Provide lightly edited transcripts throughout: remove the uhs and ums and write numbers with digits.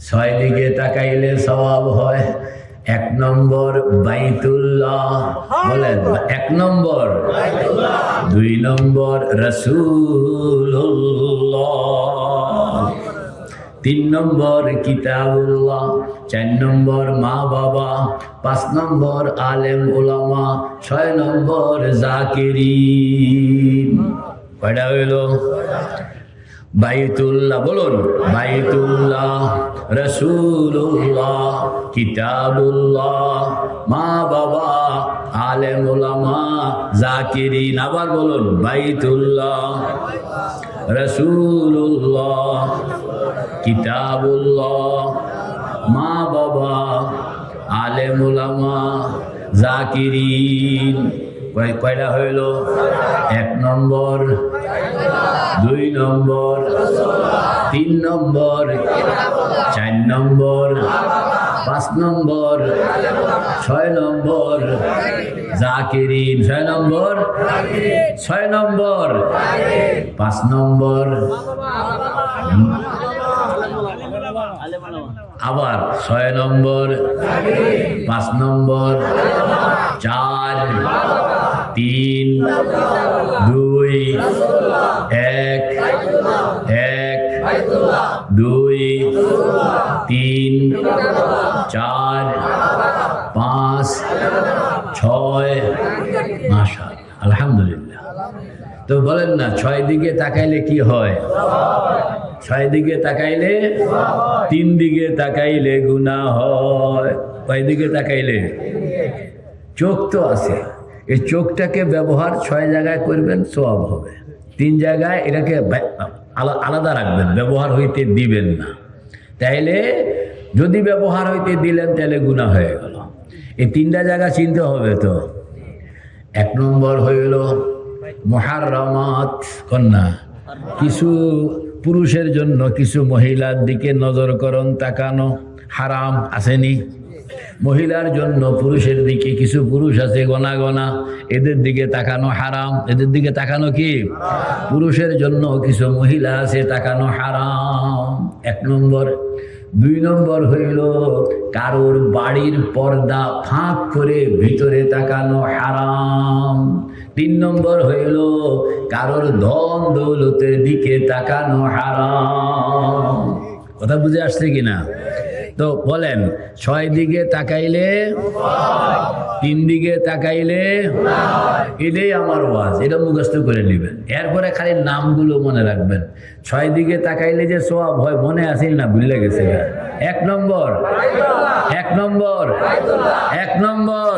ছয় দিকে তাকাইলে সওয়াব হয়। এক নম্বর বাইতুল্লাহ, বলেন এক নম্বর, দুই নম্বর রাসূলুল্লাহ, তিন নম্বর কিতাবুল্লাহ, চার নম্বর মা বাবা, পাঁচ নম্বর আলেম উলামা, ছয় নম্বর জাকিরিন। কয়টা হইল? বাইতুল্লাহ, বলুন বাইতুল্লাহ, রাসূলুল্লাহ, কিতাবুল্লাহ, মা বাবা, আলেম উলামা, জাকিরিন। আবার বলুন বাইতুল্লাহ, রাসূলুল্লাহ, কিতাবুল্লাহ, মা বাবা, আলেম উলামা, জাকিরিন। কয়টা হইল? এক নম্বর, দুই নম্বর, তিন নম্বর, চার নম্বর, পাঁচ নম্বর, ছয় নম্বর জাকিরিন। ছয় নম্বর, ছয় নম্বর, পাঁচ নম্বর, আবার ছয় নম্বর, পাঁচ নম্বর, চার, তিন, দুই, এক, এক, দুই, তিন, চার, পাঁচ, ছয়। মাশাআল্লাহ, আলহামদুলিল্লাহ। তো বলেন না, ছয় দিকে তাকাইলে কি হয়? ছয় দিকে তাকাইলে, তিন দিকে তাকাইলে গুনাহ হয়। কয় দিকে তাকাইলে? চোখ তো আছে, এই চোখটাকে ব্যবহার ছয় জায়গায় করবেন, সওয়াব হবে। তিন জায়গায় এটাকে আলাদা রাখবেন, ব্যবহার হইতে দিবেন না। তাইলে যদি ব্যবহার হইতে দিলেন তাহলে গুনাহ হয়ে গেল। এই তিনটা জায়গা চিনতে হবে। তো এক নম্বর হইল মুহাররামাত, কন্যা, কিছু পুরুষের জন্য কিছু মহিলার দিকে নজর করুন, তাকানো হারাম, আসেনি? মহিলার জন্য পুরুষের দিকে কিছু পুরুষ আছে গোনা গোনা, এদের দিকে তাকানো হারাম। এদের দিকে তাকানো কি? পুরুষের জন্য কিছু মহিলা আছে, তাকানো হারাম। এক নম্বর। দুই নম্বর হইল কারোর বাড়ির পর্দা ফাঁক করে ভিতরে তাকানো হারাম। তিন নম্বর হইল কারোর ধন দৌলতের দিকে তাকানো হারাম। কথা বুঝে আসছে কিনা? তো বলেন, ছয় দিকে তাকাইলে, তিন দিকে তাকাইলে, এটাই আমার ওয়াজ, এটা মুখস্থ করে নেবেন। এরপরে খালি নামগুলো মনে রাখবেন। ছয় দিকে তাকাইলে যে সওয়াব হয়, মনে আসেন না, ভুলে গেছে। এক নম্বর, এক নম্বর, এক নম্বর।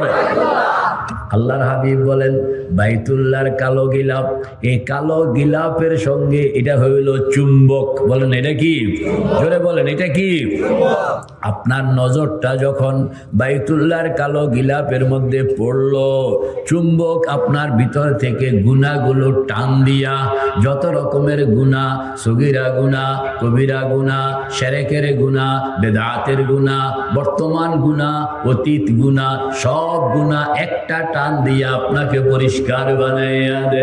আল্লাহর হাবিব বলেন বাইতুল্লাহর কালো গিলাপ, এই কালো গিলাপের সঙ্গে এটা হইল চুম্বক। বলেন এটা কি? জোরে বলেন এটা কি? আপনার নজরটা যখন বাইতুল্লাহর কালো গিলাপের মধ্যে পড়লো, চুম্বক আপনার ভিতর থেকে গুনাহগুলো টান দিয়া, যত রকমের গুনাহ, সগীরা গুনাহ, কবিরা গুনাহ, শিরকের গুনাহ, বেদাতের গুনাহ, বর্তমান গুনাহ, অতীত গুনাহ, সব গুনাহ একটা টান দিয়া আপনাকে পরিষ্কার বানাইয়া দে।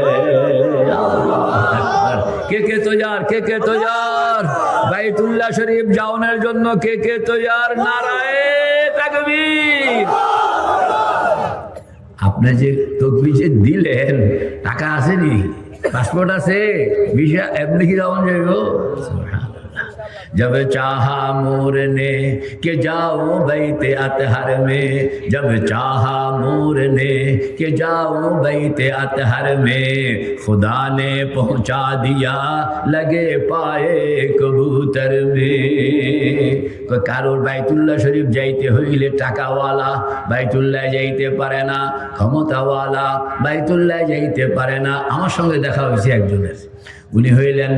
কে কে তৈয়ার? কে কে তৈয়ার বাইতুল্লাহ শরীফ যাওয়ার জন্য? কে কে তৈয়ার? নারায়ে তাকবীর। আপনি যে তকবীর যে দিলেন, টাকা আসেনি? পাসপোর্ট আছে? ভিসা এমনি কি যাওয়া যাইব? जब चाहा मोर ने के जाओ बैते अतहर में, जब चाहा मोर ने के जाओ बैते अतहर में, खुदा ने पहुंचा दिया लगे पाए कबूतर में। কারোর বাইতুল্লাহ শরীফ যাইতে হইলে টাকাওয়ালা বাইতুল্লাহ যাইতে পারে না, ক্ষমতাওয়ালা বাইতুল্লাহ যাইতে পারে না। আমার সঙ্গে দেখা হয়েছে একজনের, উনি হইলেন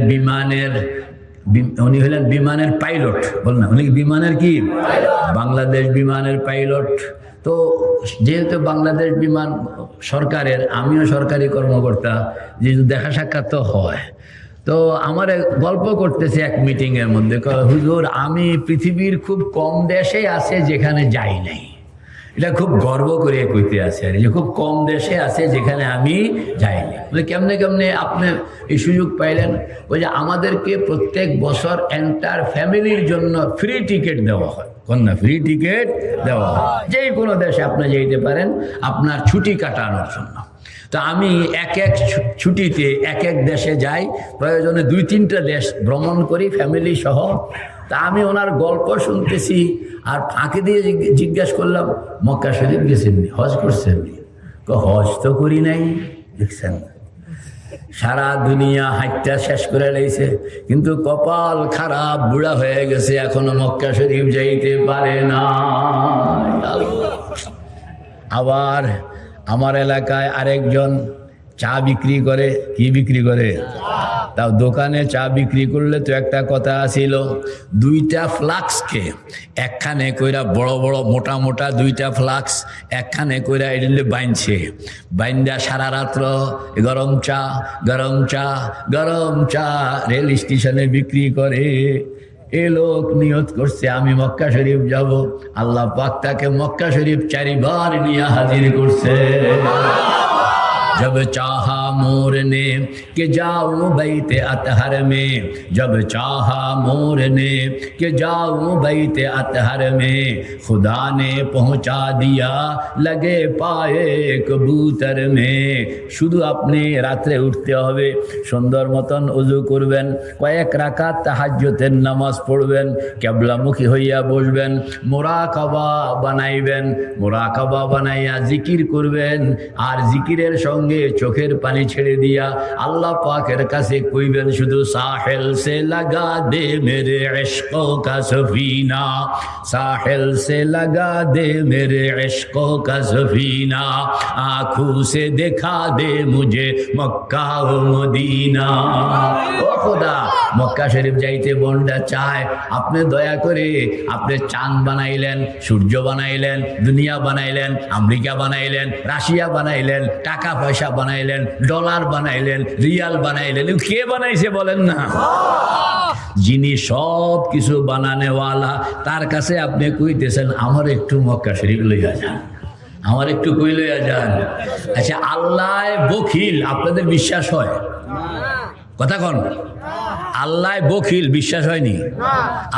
বিমানের পাইলট। বল না, উনি বিমানের কি? বাংলাদেশ বিমানের পাইলট। তো যেহেতু বাংলাদেশ বিমান সরকারের, আমিও সরকারি কর্মকর্তা, যেহেতু দেখা সাক্ষাৎ তো হয়। তো আমার গল্প করতেছে এক মিটিংয়ের মধ্যে, হুজুর আমি পৃথিবীর খুব কম দেশে আছে যেখানে যাই নাই, এটা খুব গর্ব করে কইতে আছে আর যে খুব কম দেশে আছে যেখানে আমি যাইনি। বলে কেমনে কেমনে আপনি এই সুযোগ পাইলেন? ওই যে আমাদেরকে প্রত্যেক বছর এন্টার ফ্যামিলির জন্য ফ্রি টিকিট দেওয়া হয়, কন্যা ফ্রি টিকিট দেওয়া হয়, যে কোনো দেশে আপনি যেতে পারেন আপনার ছুটি কাটানোর জন্য। তো আমি এক এক ছুটিতে এক এক দেশে যাই, প্রয়োজনে 2-3টা দেশ ভ্রমণ করি ফ্যামিলি সহ। তা আমি ওনার গল্প শুনতেছি আর ফাঁকে দিয়ে জিজ্ঞাসা করলাম, মক্কা শরীফ গেছেননি, হজ করছেননি? হজ তো করি নাই। দেখছেন, সারা দুনিয়া হাইটটা শেষ করে লাইছে, কিন্তু কপাল খারাপ, বুড়া হয়ে গেছে, এখনো মক্কা শরীফ যাইতে পারে না। আবার আমার এলাকায় আরেকজন চা বিক্রি করে। কি বিক্রি করে? তাও দোকানে চা বিক্রি করলে তো একটা কথা ছিল, 2টা ফ্লাক্সকে একখানে কইরা বড় বড় মোটা মোটা 2টা ফ্লাক্স একখানে কইরা এডিলে বাইনছে, বাইন্দা সারা রাত্র গরম চা গরম চা গরম চা রেল স্টেশনে বিক্রি করে। এ লোক নিয়ত করছে আমি মক্কা শরীফ যাব, আল্লাহ পাক তাকে মক্কা শরীফ 4 বার নিয়ে হাজির করছে। जब चाहा मोर ने कि जाऊं बैते अतहर में, जब चाहा मोर ने कि जाऊं बैते अतहर में, खुदा ने पहुंचा दिया लगे पाए कबूतर में। শুধু আপনি রাত্রে উঠতে হবে, সুন্দর মতন ওযু করবেন, কয়েক রাকাত তাহাজ্জুদের নামাজ পড়বেন, কিবলামুখী হইয়া বসবেন, মুরাকাবা বানাইবেন, মুরাকাবা বানাইয়া জিকির করবেন, আর জিকিরের সঙ্গে চোখের পানি ছেড়ে দিয়া আল্লাহ পাকের কাছে কইবেন শুধু সাহেল সে লাগা দে মেরে ইশকো কা সফিনা, সাহেল সে লাগা দে মেরে ইশকো কা সফিনা, আঁখো সে দেখা দে মুঝে মক্কা ও মদিনা। ও খোদা, মক্কা শরীফ যাইতে বন্ডা চায়, আপনি দয়া করে আপনি চাঁদ বানাইলেন, সূর্য বানাইলেন, দুনিয়া বানাইলেন, আমেরিকা বানাইলেন, রাশিয়া বানাইলেন, টাকা পয়সা বানাইলেন, ডলার বানাইলেন, রিয়াল বানাইলেন, কে বানাইছে বলেন না? যিনি সব কিছু বানানেওয়ালা, তার কাছে আপনি কইতেছেন আমার একটু মক্কা শরীফ লইয়া যান, আমার একটু কই লইয়া যান। আচ্ছা, আল্লাহ বখিল, আপনাদের বিশ্বাস হয়? কথা কন, আল্লাহ বখিল, বিশ্বাস হয়নি?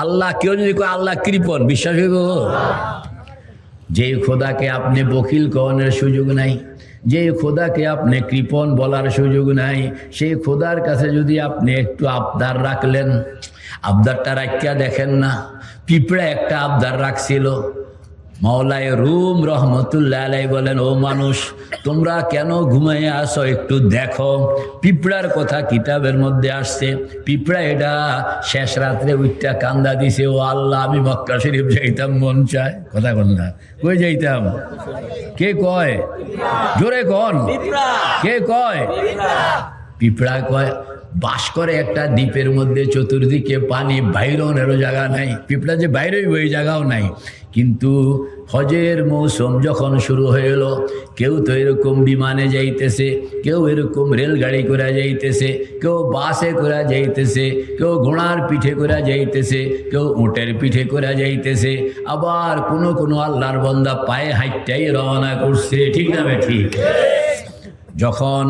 আল্লাহ, কেউ যদি কয় আল্লাহ কৃপণ, বিশ্বাস হইব? যে খোদাকে আপনি বখিল কওয়ানোর সুযোগ নাই, যে খোদাকে আপনি কৃপণ বলার সুযোগ নাই, সেই খোদার কাছে যদি আপনি একটু আবদার রাখলেন, আবদারটা রাখিয়া দেখেন না। পিঁপড়া একটা আবদার রাখছিল, মাওলায়ে রুম রহমতুল্লাহ আলাইহি বলেন, ও মানুষ তোমরা কেন ঘুমাইয়া আসো, একটু দেখো। পিঁপড়ার কথা কিতাবের মধ্যে আসছে, পিঁপড়া এটা শেষ রাত্রে উঠটা কান্দা দিছে, ও আল্লাহ আমি মক্কা শরীফ যাইতাম, মন চায়। কথা কন না, কই যাইতাম? কে কয়? জোরে কন, কে কয়? পিঁপড়া কয় বাস করে একটা দ্বীপের মধ্যে, চতুর্দিকে পানি, বাইরনেরও জায়গা নাই, পিঁপড়া যে বাইরেই ওই জায়গাও নাই। কিন্তু হজের মৌসুম যখন শুরু হয়ে এলো, কেউ তো এরকম বিমানে যাইতেছে, কেউ এরকম রেলগাড়ি করে যাইতেছে, কেউ বাসে করে যাইতেছে, কেউ ঘোড়ার পিঠে করে যাইতেছে, কেউ উটের পিঠে করে যাইতেছে, আবার কোনো কোনো আল্লাহর বান্দা পায়ে হাইটটাই রওনা করছে। ঠিক না বে ঠিক? যখন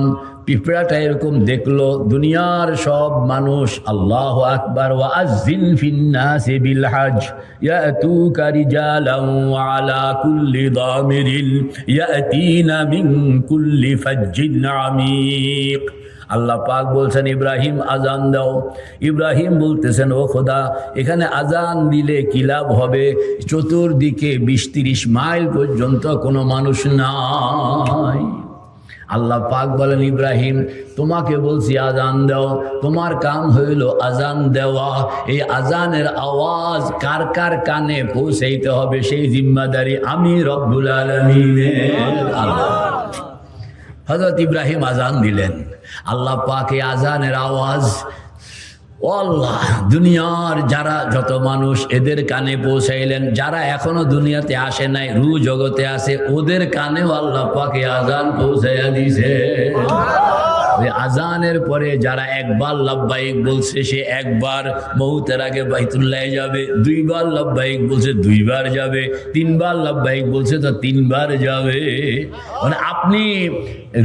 পিঁপড়াটা এরকম দেখলো, দুনিয়ার সব মানুষ আল্লাহু আকবার ওয়া আযিন ফিন্নাসি বিল হজ ইয়াতুকা রিজালান ওয়া আলা কুল্লি দামিরিন ইয়াতিনা মিন কুল্লি ফাজ্জিন আমিক। আল্লাহ পাক বলছেন ইব্রাহিম আজান দাও। ইব্রাহিম বলতেছেন ও খোদা, এখানে আজান দিলে কি লাভ হবে? চতুর্দিকে 20-30 মাইল পর্যন্ত কোনো মানুষ নাই। আল্লাহ পাক বলেন ইব্রাহিম তোমাকে বলছি আজান দাও, তোমার কাম হইল আজান দেওয়া। এই আজানের আওয়াজ কার কার কানে পৌঁছাইতে হবে সেই জিম্মাদারি আমি রব্বুল আলামিনের। আল্লাহ হযরত ইব্রাহিম আজান দিলেন, আল্লাহ পাক এই আজানের আওয়াজ ও আল্লাহ দুনিয়ার যারা যত মানুষ এদের কানে পৌঁছাইলেন, যারা এখনো দুনিয়াতে আসে নাই, রু জগতে আছে, ওদের কানেও আল্লাহ পাক এই আজান পৌঁছাইয়া দিছে। ওই আজানের পরে যারা একবার লাব্বাইক বলছে সে একবার মউতের আগে বাইতুল্লাহে যাবে, দুইবার লাব্বাইক বলছে দুইবার যাবে, তিনবার লাব্বাইক বলছে তো তিনবার যাবে। মানে আপনি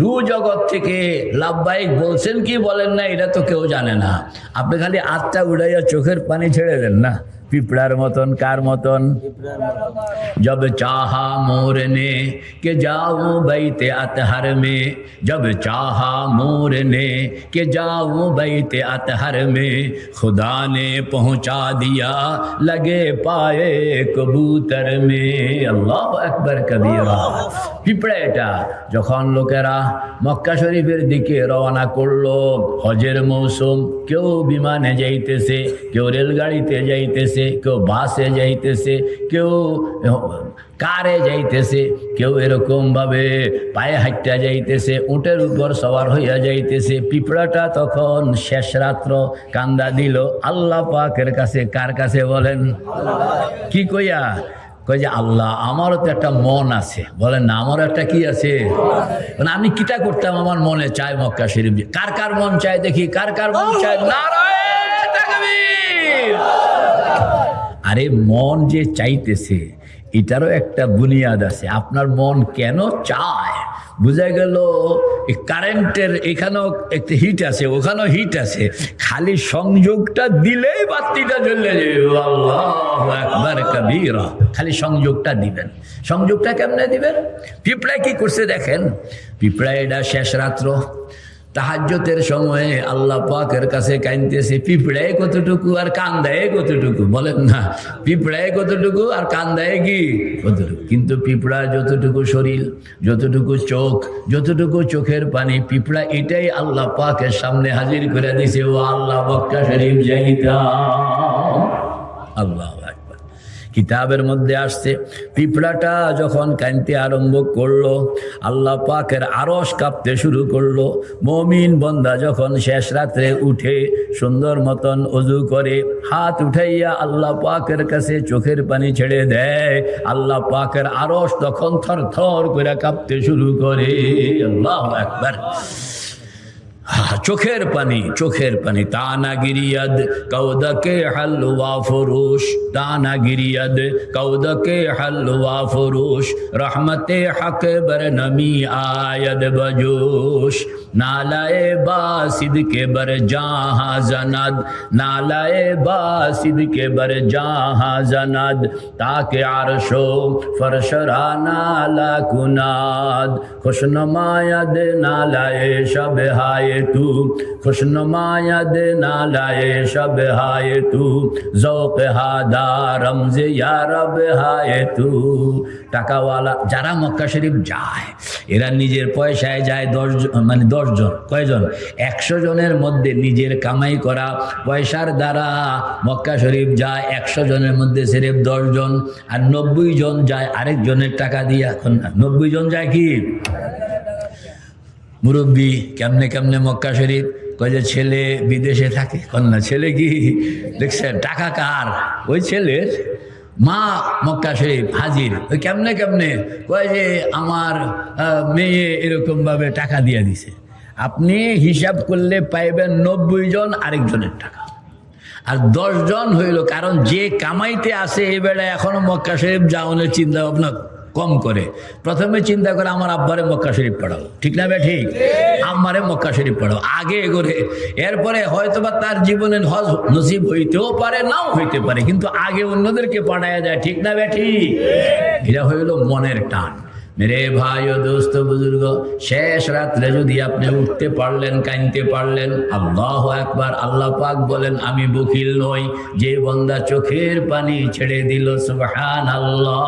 রু জগৎ থেকে লাব্বাইক বলছেন কি বলেন না এটা তো কেউ জানে না। আপনি খালি আত্মা উড়াইয়া চোখের পানি ছেড়ে দেন না, পিঁপড়ার মতন। কার মতন? जब चाहा मोर ने के जाऊं बैते अतहर में, जब चाहा मोर ने के जाऊं बैते अतहर में, खुदा ने पहुंचा दिया लगे पाए कबूतर में। अल्लाह अकबर कबीरा। পিঁপড়া এটা যখন লোকেরা মক্কা শরীফের দিকে রওনা করলো, হজের মৌসুম, কেউ বিমানে যাইতেছে, কেউ রেলগাড়িতে যাইতেছে, কেউ বাসে যাইতেছে, কেউ কারে যাইতেছে, কেউ এরকম ভাবে পায়ে হাঁটতে যাইতেছে, উটের উপর সওয়ার হইয়া যাইতেছে। পিঁপড়াটা তখন শেষ রাত্র কান্দা দিল আল্লাহ পাকের কাছে। কার কাছে বলেন? কি কইয়া? কই যে আল্লাহ আমারও তো একটা মন আছে। বলেন না, আমারও একটা কি আছে? মানে আমি কিটা করতাম, আমার মনে চায় মক্কা শরীফ। কার কার মন চায় দেখি? কার কার মন চায়? নারায়ে তাকবীর। আরে মন যে চাইতেছে এটারও একটা বুনিয়াদ আছে। আপনার মন কেন চায় বুঝা গেল। কারেন্টের এখানেও একটা হিট আছে, ওখানেও হিট আছে, খালি সংযোগটা দিলেই বাতিটা জ্বলে যাবে। আল্লাহু আকবার কবীরা। খালি সংযোগটা দিবেন। সংযোগটা কেমনে দিবেন? পিঁপড়ায় কি করছে দেখেন। পিঁপড়ায় এটা শেষ রাত্র, তাহাজ্জুদের সময়ে আল্লাহ পাকের কাছে কাঁদতেছে। পিঁপড়ায় কতটুকু আর কান্দায় কতটুকু? বলেন না, পিঁপড়ায় কতটুকু আর কান্দায় কি কতটুকু? কিন্তু পিঁপড়া যতটুকু শরীর, যতটুকু চোখ, যতটুকু চোখের পানি, পিঁপড়া এটাই আল্লাহ পাকের সামনে হাজির করে দিছে। ও আল্লাহ মক্কা শরীফ যাইতাম। আল্লাহ কিতাবের মধ্যে আসছে পিঁপড়াটা যখন কাঁদতে আরম্ভ করলো, আল্লাহ পাকের আরশ কাঁপতে শুরু করলো। মুমিন বান্দা যখন শেষ রাত্রে উঠে সুন্দর মতন ওযু করে হাত উঠাইয়া আল্লাহ পাকের কাছে চোখের পানি ছেড়ে দেয়, আল্লাহ পাকের আরশ তখন থরথর করে কাঁপতে শুরু করে। আল্লাহু আকবার। চোখের পানি, চোখের পানি। তানা গিরিয়াদ কৌদকে হালুয়া ফুরুষ, তানা গিরিয়াদ কৌদকে হালুয়া ফুরুষ, রহমতে হক बर नमी आयद बजोश, नालाए बासिद के बर जहाँ जनाद, नालाए बासिद के बर जहाँ जनाद, ताके आरशो फरशरा नाला कुनाद, खुशनुमायद नालाए शब हाय तू, खुशनुमायद नालाए शब हाय तू, ज़ौक़ हादा रमज़ या रब हाय तू। টাকাওয়ালা যারা মক্কা শরীফ যায় এরা নিজের পয়সায় যায় 10 জন, মানে 10 জন। কয়জন? 100 জনের মধ্যে নিজের কামাই করা পয়সার দ্বারা মক্কা শরীফ যায় 100 জনের মধ্যে সিরিফ 10 জন, আর 90 জন যায় আরেকজনের টাকা দিয়ে। এখন 90 জন যায় কি? মুরব্বী কেমনে কেমনে মক্কা শরীফ? কয় যে ছেলে বিদেশে থাকে। কন্যা ছেলে কি দেখছেন? টাকা কার? ওই ছেলের। মা মক্কা শরীফ হাজির। ওই কেমনে কেমনে? কয় যে আমার মেয়ে এরকম ভাবে টাকা দিয়ে দিছে। আপনি হিসাব করলে পাইবেন 90 জন আরেকজনের টাকা, আর 10 জন হইল কারণ যে কামাইতে আসে এই বেলায় এখনো মক্কা শরীফ যাওয়ানোর চিন্তা ভাবনা কম করে। প্রথমে চিন্তা করে আমার আব্বারে মক্কা শরীফ পড়াবো, ঠিক না বে? ঠিক। আম্মারে মক্কা শরীফ পড়াবো আগে করে, এরপরে হয়তোবা তার জীবনের হজ নসিব হইতেও পারে, নাও হইতে পারে, কিন্তু আগে অন্যদেরকে পাঠায়া যায়, ঠিক না বে? ঠিক। এটা হইল মনের টান। মেরে ভাই ও দোস্ত বুজুর্গ, শেষ রাত্রে যদি আপনি উঠতে পারলেন, কাঁদতে পারলেন, আল্লাহু আকবার। আল্লাহ পাক বলেন আমি বখিল নই যে বান্দা চোখের পানি ছেড়ে দিল। সুবহানাল্লাহ।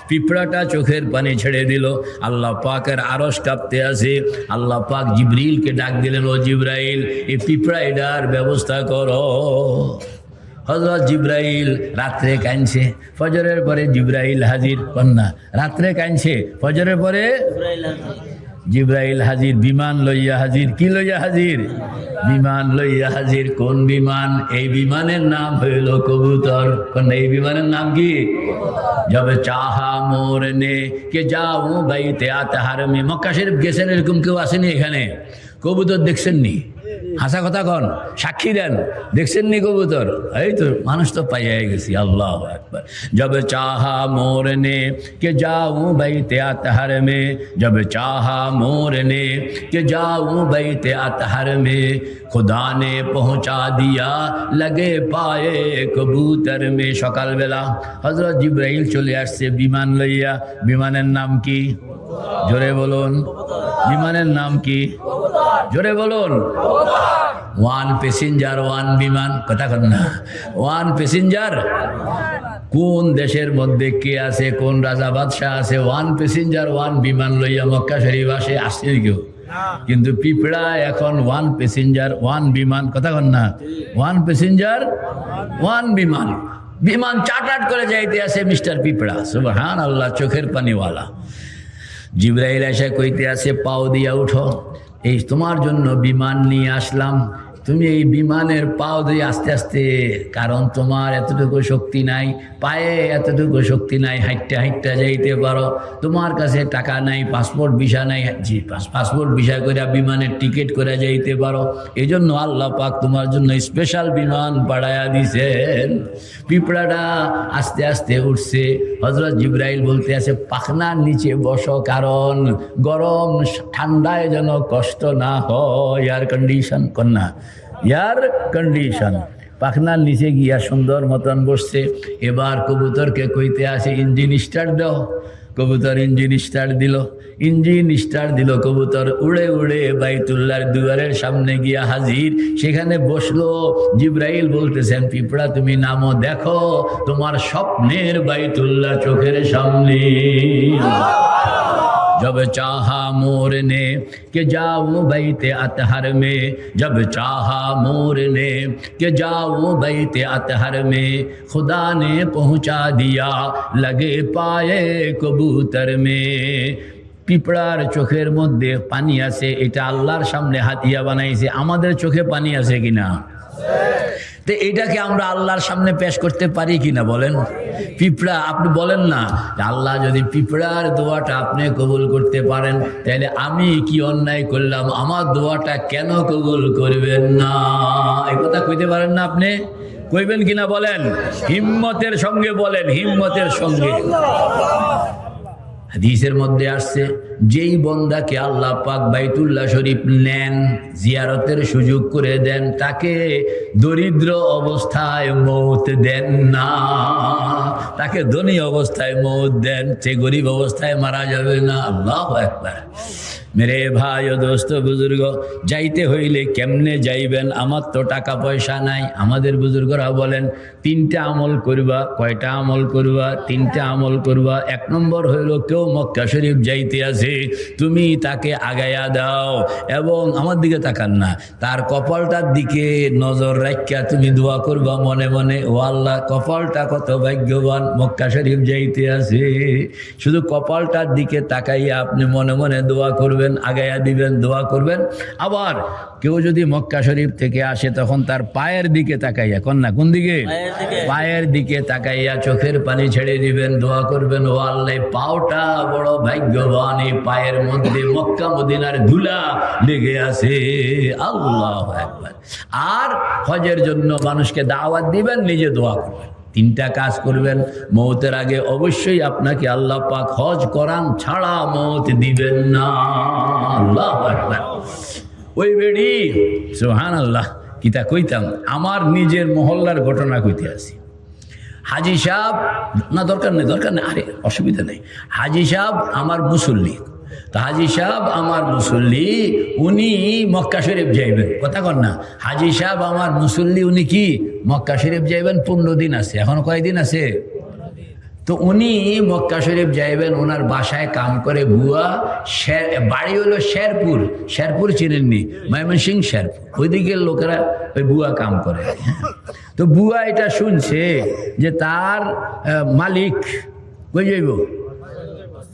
পিঁপড়াটা চোখের পানি ছেড়ে দিল, আল্লাহ পাকের আরশ কাঁপতে আসে। আল্লাহ পাক জিবরিলকে ডাক দিলেন, ও জিবরাইল এই পিঁপড়া এটার ব্যবস্থা করো। হযরত জিবরাইল রাত্রে কাঁদছে, ফজরের পরে জিবরাইল হাজির। কন্যা রাত্রে কাঁদছে, ফজরের পরে জিবরাইল হাজির। বিমান লইয়া হাজির। কি লইয়া হাজির? বিমান লইয়া হাজির। কোন বিমান? এই বিমানের নাম হইল কবুতর। কন্যা এই বিমানের নাম কি? जब चाहा मोर ने के जाऊं बैते अतहर में। মক্কা শরীফ গেছেন, এরকম কেউ আসেনি এখানে? কবুতর দেখছেন নি? হাসা কথা কন, সাক্ষী দেন, দেখছেন নি কবুতর? এই তো মানুষ তো পাইয়াই গেছি। আল্লাহ আকবার। जब चाहा मोर ने कि जाऊं बैते अतहर में, जब चाहा मोर ने कि जाऊं बैते अतहर में, खुदा ने पहुंचा दिया लगे पाए कबूतर में। সকাল বেলা হযরত জিবরাইল চলে আসছে বিমান লইয়া। বিমানের নাম কি? জোরে বলুন। বিমানের নাম কি? জোরে বলুন। ওয়ান প্যাসেঞ্জার ওয়ান বিমান, কথা কন না। One passenger. কোন দেশের মধ্যে কে আছে, কোন রাজা বাদশাহ আছে, ওয়ান প্যাসেঞ্জার ওয়ান বিমান লইয়া মক্কা শরীফ আসছে কেউ? কিন্তু পিঁপড়া এখন ওয়ান প্যাসেঞ্জার ওয়ান বিমান, কথা কন না। ওয়ান প্যাসেঞ্জার ওয়ান বিমান, বিমান চাটাট করে যাইতে আছে মিস্টার পিঁপড়া। সুবহানাল্লাহ, চোখের পানিওয়ালা। জিবরাইল এসে কইতে আছে, পাও দিয়া উঠো, এই তোমার জন্য বিমান নিয়ে আসলাম। তুমি এই বিমানের পাও দিয়ে আস্তে আস্তে, কারণ তোমার এতটুকু শক্তি নাই, পায়ে এতটুকু শক্তি নাই, হাইটটা হাইটটা যাইতে পারো। তোমার কাছে টাকা নাই, পাসপোর্ট ভিসা নাই, জি পাসপোর্ট ভিসা করে বিমানের টিকিট করে যাইতে পারো। এই জন্য আল্লাহ পাক তোমার জন্য স্পেশাল বিমান পাঠায়া দিছেন। পিঁপড়াটা আস্তে আস্তে উঠছে। হযরত জিবরাইল বলতে আছে, পাখনার নিচে বসো, কারণ গরম ঠান্ডায় যেন কষ্ট না হয়। এয়ার কন্ডিশন কন্যা, এয়ার কন্ডিশন। পাখনার নিচে গিয়া সুন্দর মতন বসছে। এবার কবুতরকে কইতে আসে, ইঞ্জিন স্টার্ট দাও। কবুতর ইঞ্জিন স্টার্ট দিল। ইঞ্জিন স্টার্ট দিল, কবুতর উড়ে উড়ে বাইতুল্লাহর দুয়ারের সামনে গিয়া হাজির। সেখানে বসলো। জিবরাইল বলতেছেন, পিঁপড়া তুমি নামো, দেখো তোমার স্বপ্নের বাইতুল্লাহ চোখের সামনে। जब चाहा मोर ने कि जाऊं बैते अतहर में, जब चाहा मोर ने कि जाऊं बैते अतहर में, खुदा ने पहुंचा दिया लगे पाए कबूतर में। পিঁপড়ার চোখের মধ্যে পানি আছে, এটা আল্লাহর সামনে হাতিয়া বানাইছে। আমাদের চোখে পানি আছে কিনা? তো এইটাকে আমরা আল্লাহর সামনে পেশ করতে পারি কিনা বলেন? পিঁপড়া, আপনি বলেন না, আল্লাহ যদি পিঁপড়ার দোয়াটা আপনি কবুল করতে পারেন, তাহলে আমি কি অন্যায় করলাম, আমার দোয়াটা কেন কবুল করবেন না? এই কথা কইতে পারেন না আপনি? কইবেন কিনা বলেন? হিম্মতের সঙ্গে বলেন, হিম্মতের সঙ্গে। হাদিসের মধ্যে আসছে, যেই বন্দাকে আল্লাহ পাক বাইতুল্লাহ শরীফ নেন, জিয়ারতের সুযোগ করে দেন, তাকে দরিদ্র অবস্থায় মৌত দেন না, তাকে ধনী অবস্থায় মৌত দেন, সে গরিব অবস্থায় মারা যাবে না। আল্লাহু আকবার। মেরে ভাই ও দোস্ত বুজুর্গ, যাইতে হইলে কেমনে যাইবেন? আমার তো টাকা পয়সা নাই। আমাদের বুজুর্গরা বলেন, তিনটা আমল করবা। কয়টা আমল করবা? তিনটা আমল করবা। এক নম্বর হইল, কেউ মক্কা শরীফ যাইতে আছে, তুমি তাকে আগাইয়া দাও এবং আমার দিকে তাকান না, তার কপালটার দিকে নজর রাখিয়া তুমি দোয়া করবা মনে মনে, ও আল্লাহ কপালটা কত ভাগ্যবান, মক্কা শরীফ যাইতে আছে। শুধু কপালটার দিকে তাকাইয়া আপনি মনে মনে দোয়া করবেন, আগাইয়া দিবেন, দোয়া করবেন। আবার কেউ যদি মক্কা শরীফ থেকে আসে, তখন তার পায়ের দিকে তাকাইয়া, কন্যা কোন দিকে? পায়ের দিকে তাকাইয়া চোখের পানি ছেড়ে দিবেন, দোয়া করবেন, ও আল্লাহ পাওটা বড় ভাগ্যবান, এই পায়ের মধ্যে মক্কা মদিনার ধুলা লেগে আছে। আল্লাহু আকবার। আর হজের জন্য মানুষকে দাওয়াত দিবেন, নিজে দোয়া করবেন। তিনটা কাজ করবেন। মৌতের আগে অবশ্যই আপনাকে আল্লাহ পাক হজ করান ছাড়া মৌত দিবেন না। আল্লাহু আকবার। ওই বেড়ি, সুবহানাল্লাহ, কিতা কইতাম, আমার নিজের মহল্লার ঘটনা কইতে আসি। হাজি সাহেব, না দরকার নেই, দরকার নেই, আরে অসুবিধা নেই। হাজি সাহেব আমার মুসল্লি। তো হাজি সাহেব আমার মুসল্লি, উনি মক্কা শরীফ যাইবেন, কথা কন না। হাজি সাহেব আমার মুসল্লি, উনি কি মক্কা শরীফ যাইবেন, 15 দিন আছে, এখনো কয়দিন আছে? তো উনি মক্কা শরীফ যাইবেন, ওনার বাসায় কাম করে বুয়া। বাড়ি হলো শেরপুর। শেরপুর চিনেননি? ময়মনসিংহ শেরপুর, ওইদিকের লোকেরা ওই বুয়া কাম করে। তো বুয়া এটা শুনছে যে তার মালিক কই যাইব,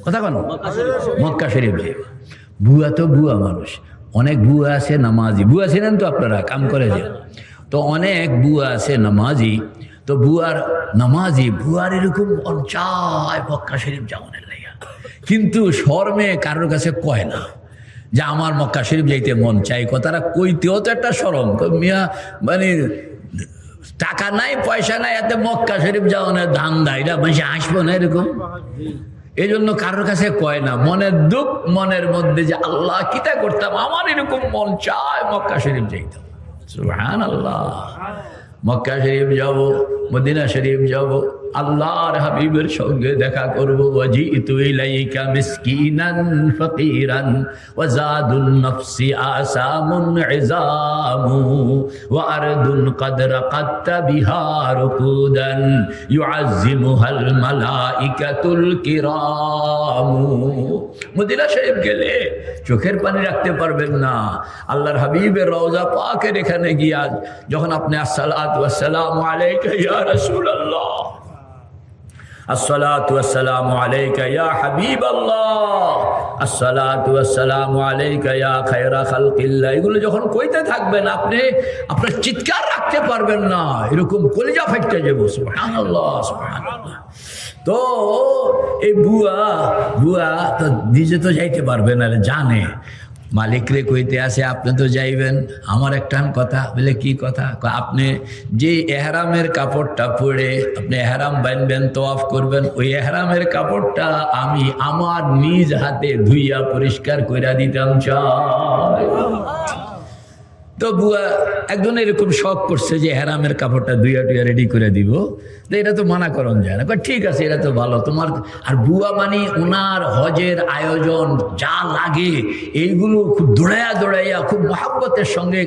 কথা কন, মক্কা শরীফ যাইব। বুয়া তো বুয়া মানুষ, অনেক বুয়া আছে নামাজি। বুয়া ছিলেন তো আপনারা, কাম করে যে, তো অনেক বুয়া আছে নামাজি। তো বুয়ার নামাজি, বুয়ার এরকম চায় মক্কা শরীফ যাওয়ার লাইগা, কিন্তু শর্মে কারোর কাছে কয় না যে আমার মক্কা শরীফ যাইতে মন চাই, কথাটা কইতেও তো একটা শরম। মিয়া মানে টাকা নাই পয়সা নাই, এতে মক্কা শরীফ যাও না ধান্দা, এটা বেশি হাসবো না এরকম। এই জন্য কারোর কাছে কয় না, মনের দুঃখ মনের মধ্যে যে আল্লাহ কিটা করতাম, আমার এরকম মন চায় মক্কা শরীফ যাইতাম। সুবহানাল্লাহ। মক্কা শরীফ যাব, মদিনা শরীফ যাব, আল্লাহর হাবিবের সঙ্গে দেখা করব। ওয়াজিতু ইলাইকা মিসকিনান ফাকিরান ওয়া যাদুন নাফসি আসামুন ইজামু ওয়া আরদুন কদ রাকাত্তা বিহা রুকুদান ইউআযজিমুহাল মালাইকাতুল কিরাম। মদিনা শরীফ গেলে চোখের পানি রাখতে পারবেন না। আল্লাহর হাবিবের রওজা পাকের এখানে গিয়া যখন আপনি আসসালাতু ওয়াসসালামু আলাইকা ইয়া রাসূলুল্লাহ, আসসালাতু ওয়াসসালামু আলাইকা ইয়া হাবিবাল্লাহ, আসসালাতু ওয়াসসালামু আলাইকা ইয়া খায়রা খালকিল্লাহ, এগুলো যখন কইতে থাকবেন আপনি আপনার চিৎকার রাখতে পারবেন না, এরকম কলিজা ফাইটে যাবো। সুবহানাল্লাহ সুবহানাল্লাহ। তো এই বুয়া তো নিজে তো যাইতে পারবে না, জানে মালিক রে কইতে আসে আপনি তো যাইবেন। আমার একটা কথা বলে, কি কথা? আপনি যে এহরামের কাপড়টা পরে আপনি এহরাম বানবেন, তওয়াফ করবেন, ওই এহরামের কাপড়টা আমি আমার নিজ হাতে ধুইয়া পরিষ্কার কইরা দিতাম চাই। তো বুয়া একজন এরকম শখ করছে যে হেরামের কাপড়টা ধুইয়া টুইয়া রেডি করে দিব, তো এটা তো মানা করন যায় না। ঠিক আছে, এটা তো ভালো তোমার। আর বুয়া মানে ওনার হজের আয়োজন যা লাগে এইগুলো খুব দৌড়াইয়া খুব মহাব্বতের সঙ্গে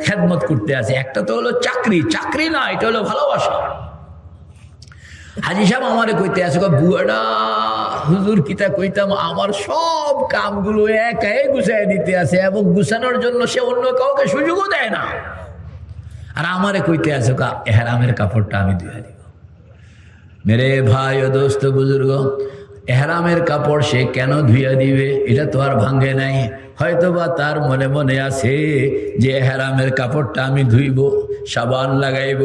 খেদমত করতে আছে। একটা তো হলো চাকরি না, এটা হলো ভালোবাসা। হাজি সাহেব আমারে কইতে আছে, বুয়াটা হুজুর কিতা কইতাম, আমার সব কামগুলো একাই গুছাই দিতে আছে এবং গুছানোর জন্য সে অন্য কাউকে সুযোগও দেয় না। আর আমারে কইতে আছে এহরামের কাপড়টা আমি ধুয়ে দিব। মেরে ভাই ও দোস্ত বুজুর্গ, এহরামের কাপড় সে কেন ধুইয়া দিবে এটা তো আর ভাঙ্গে নাই। হয়তোবা তার মনে মনে আছে যে এহরামের কাপড়টা আমি ধুইব, সাবান লাগাইব,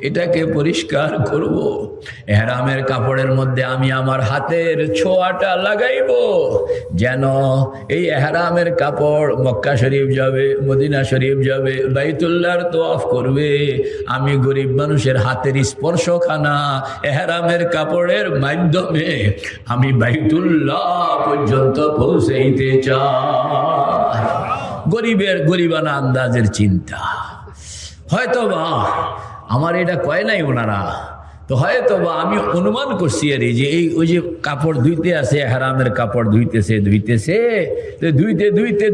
এটাকে পরিষ্কার করব, এহরামের কাপড়ের মধ্যে আমি আমার হাতের ছোঁয়াটা লাগাইব, যেন এই এহরামের কাপড় মক্কা শরীফ যাবে, মদিনা শরীফ যাবে, বাইতুল্লাহর তওয়াফ করবে, আমি গরিব মানুষের হাতের স্পর্শখানা এহরামের কাপড়ের মাধ্যমে আমি বাইতুল্লাহ পর্যন্ত পৌঁছাইতে চাই। গরিবানা আন্দাজের চিন্তা। হয়তোবা আমার এটা কয় নাই ওনারা, তো হয়তোবা আমি অনুমান করছি আর যে এই ওই যে কাপড় ধুইতে আছে, হারামের কাপড় ধুইতেছে তো ধুইতে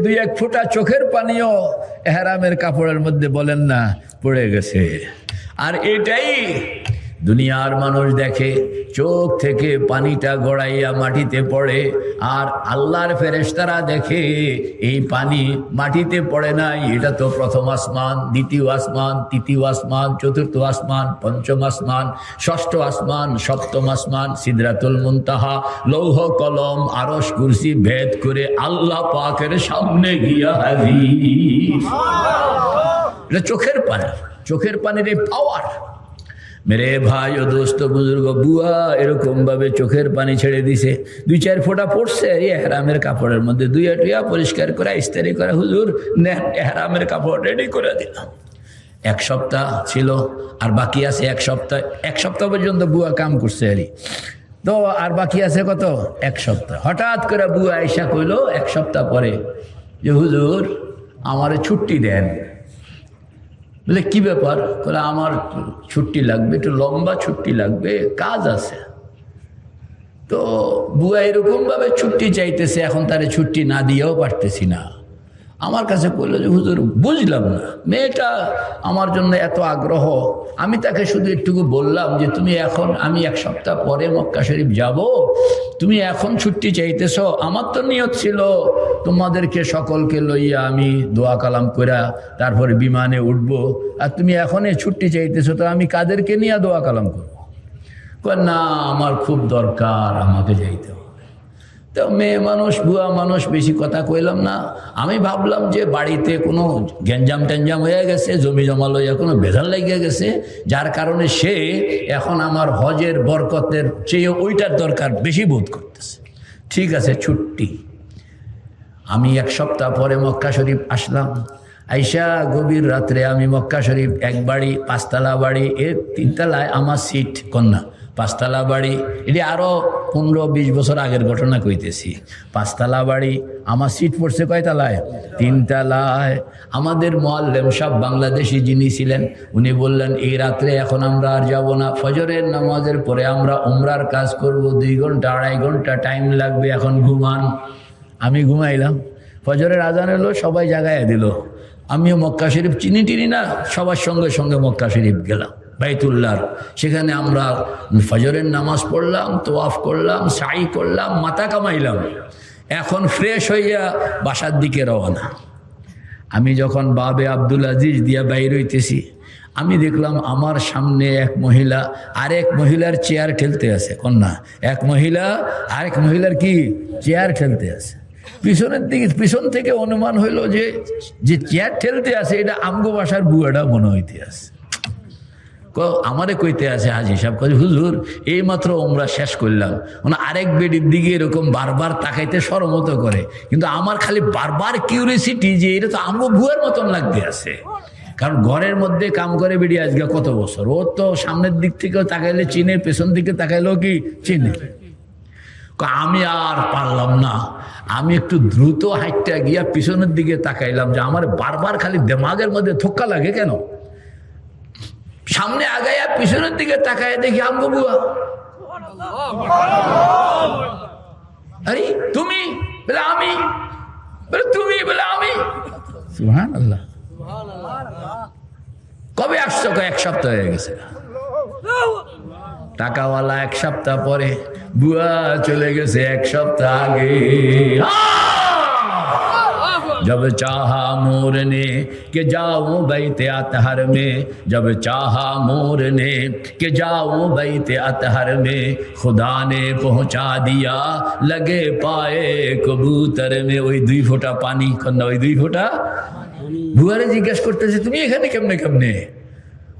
দুই এক ফোঁটা চোখের পানিও হারামের কাপড়ের মধ্যে বলেন না পড়ে গেছে। আর এটাই দুনিয়ার মানুষ দেখে, চোখ থেকে পানিটা গড়াইয়া মাটিতে পড়ে, আর আল্লাহর ফেরেশতারা দেখে এই পানি মাটিতে পড়ে নাই। এটা তো প্রথম আসমান, দ্বিতীয় আসমান, তৃতীয় আসমান, চতুর্থ আসমান, পঞ্চম আসমান, ষষ্ঠ আসমান, সপ্তম আসমান, সিদরাতুল মুনতাহা, লৌহ কলম, আরশ কুরসি ভেদ করে আল্লাহ পাকের সামনে গিয়া হাজির। এটা চোখের পানির এই পাওয়ার। মেরে ভাই ও দোস্ত বুজুর্গ, বুয়া এরকম ভাবে চোখের পানি ছেড়ে দিছে, 2-4 ফোঁটা পড়ছে এহরামের কাপড়ের মধ্যে, দুইয়া টুইয়া পরিষ্কার করে ইস্তারি করে, হুজুর নেন এহরামের কাপড় রেডি করে দিলাম। 1 সপ্তাহ ছিল আর বাকি আছে 1 সপ্তাহ। 1 সপ্তাহ পর্যন্ত বুয়া কাম করছে তো আর বাকি আছে কত? 1 সপ্তাহ। হঠাৎ করে বুয়া আয়েশা কইল 1 সপ্তাহ পরে যে হুজুর আমারে ছুটি দেন। বলে কি ব্যাপার? বলে আমার ছুটি লাগবে, একটু লম্বা ছুটি লাগবে, কাজ আছে। তো বুয়া এরকম ভাবে ছুটি চাইতেছে, এখন তারে ছুটি না দিয়েও পারতেছি না। আমার কাছে বললো যে হুজুর বুঝলাম না, মেয়েটা আমার জন্য এত আগ্রহ, আমি তাকে শুধু একটুকু বললাম যে তুমি এখন, আমি 1 সপ্তাহ পরে মক্কা শরীফ যাব, তুমি এখন ছুটি চাইতেছ, আমার তো নিয়ত ছিল তোমাদেরকে সকলকে লইয়া আমি দোয়া কালাম কইরা তারপরে বিমানে উঠবো, আর তুমি এখন এই ছুটি চাইতেছো, তো আমি কাদেরকে নিয়ে দোয়া কালাম করবো? না আমার খুব দরকার, আমাকে যাইতে হবে। তো মেয়ে মানুষ, বুয়া মানুষ, বেশি কথা কইলাম না। আমি ভাবলাম যে বাড়িতে কোনো গ্যাঞ্জাম ট্যাঞ্জাম হয়ে গেছে, জমি জমা লইয়া কোনো ভেজাল লেগে গেছে, যার কারণে সে এখন আমার হজের বরকতের চেয়ে ওইটার দরকার বেশি বোধ করতেছে। ঠিক আছে ছুটি। আমি 1 সপ্তাহ পরে মক্কা শরীফ আসলাম। আইসা গভীর রাত্রে আমি মক্কা শরীফ, এক বাড়ি 5 তলা বাড়ি, এর 3 তলায় আমার সিট, কন্যা 5 তলা বাড়ি। এটি আরও 15-20 বছর আগের ঘটনা কইতেছি। 5 তলা বাড়ি, আমার সিট পড়ছে কয় তলায়? 3 তলায়। আমাদের মুআল্লিম সাহেব বাংলাদেশি যিনি ছিলেন, উনি বললেন এই রাত্রে এখন আমরা আর যাব না, ফজরের নামাজের পরে আমরা উমরার কাজ করব, 2 ঘন্টা 2.5 ঘন্টা টাইম লাগবে, এখন ঘুমান। আমি ঘুমাইলাম। ফজরের আজান এলো, সবাই জাগায় দিল। আমিও মক্কা শরীফ চিনি না, সবার সঙ্গে সঙ্গে মক্কা শরীফ গেলাম বাইতুল্লাহর। সেখানে আমরা ফজরের নামাজ পড়লাম, তোয়াফ করলাম, সাই করলাম, মাথা কামাইলাম। এখন ফ্রেশ হইয়া বাসার দিকে রওনা। আমি যখন বাবে আব্দুল আজিজ দিয়া বাইর হইতেছি, আমি দেখলাম আমার সামনে এক মহিলা আরেক মহিলার চেয়ার ঠেলতে আছে, কন্যা এক মহিলা আরেক মহিলার কি চেয়ার ঠেলতে আছে। পিছনের দিকে, পিছন থেকে অনুমান হইল যে চেয়ার ঠেলতে আছে এটা আমগো বাসার বুয়াটা মনে হইতে আছে। আমারে কইতে আছে হাজি সাহেব, কই হুজুর এই মাত্র ওমরা শেষ করলাম, মানে আরেক বেডির দিকে এরকম বারবার তাকাইতে শরমত করে, কিন্তু আমার খালি বারবার কিউরিসিটি যে এটা তো আমগো বুয়ার মতন লাগতে আছে। কারণ ঘরের মধ্যে কাম করে বেডি আজকে কত বছর, ও তো সামনের দিক থেকেও তাকাইলে চিনে, পেছন দিকে তাকাইলেও কি চিনে। আমি আর পারলাম না, আমি একটু দ্রুত হাইটটা গিয়া পিছনের দিকে তাকাইলাম যে আমার বারবার খালি দেমাগের মধ্যে ধক্কা লাগে কেন। সামনে আগাইয়া পিছনের দিকে তাকায় দেখি আমগো বুয়া। আরে তুমি বলে আমি, বলে তুমি বলে আমি। সুবহানাল্লাহ। কবে আসছো? 1 সপ্তাহ হয়ে গেছে। টাকাওয়ালা 1 সপ্তাহ পরে, বুয়া চলে গেছে 1 সপ্তাহ আগে। जब चाहा मोर ने कि जाऊं बैते अतहर में, जब चाहा मोर ने कि जाऊं बैते अतहर में, खुदा ने पहुंचा दिया लगे पाए कबूतर में। ওই 2 ফোঁটা পানি, কন্যা ওই 2 ফোঁটা। বুয়ারে জিজ্ঞেস করতেছে তুমি এখানে কেমনে কেমনে?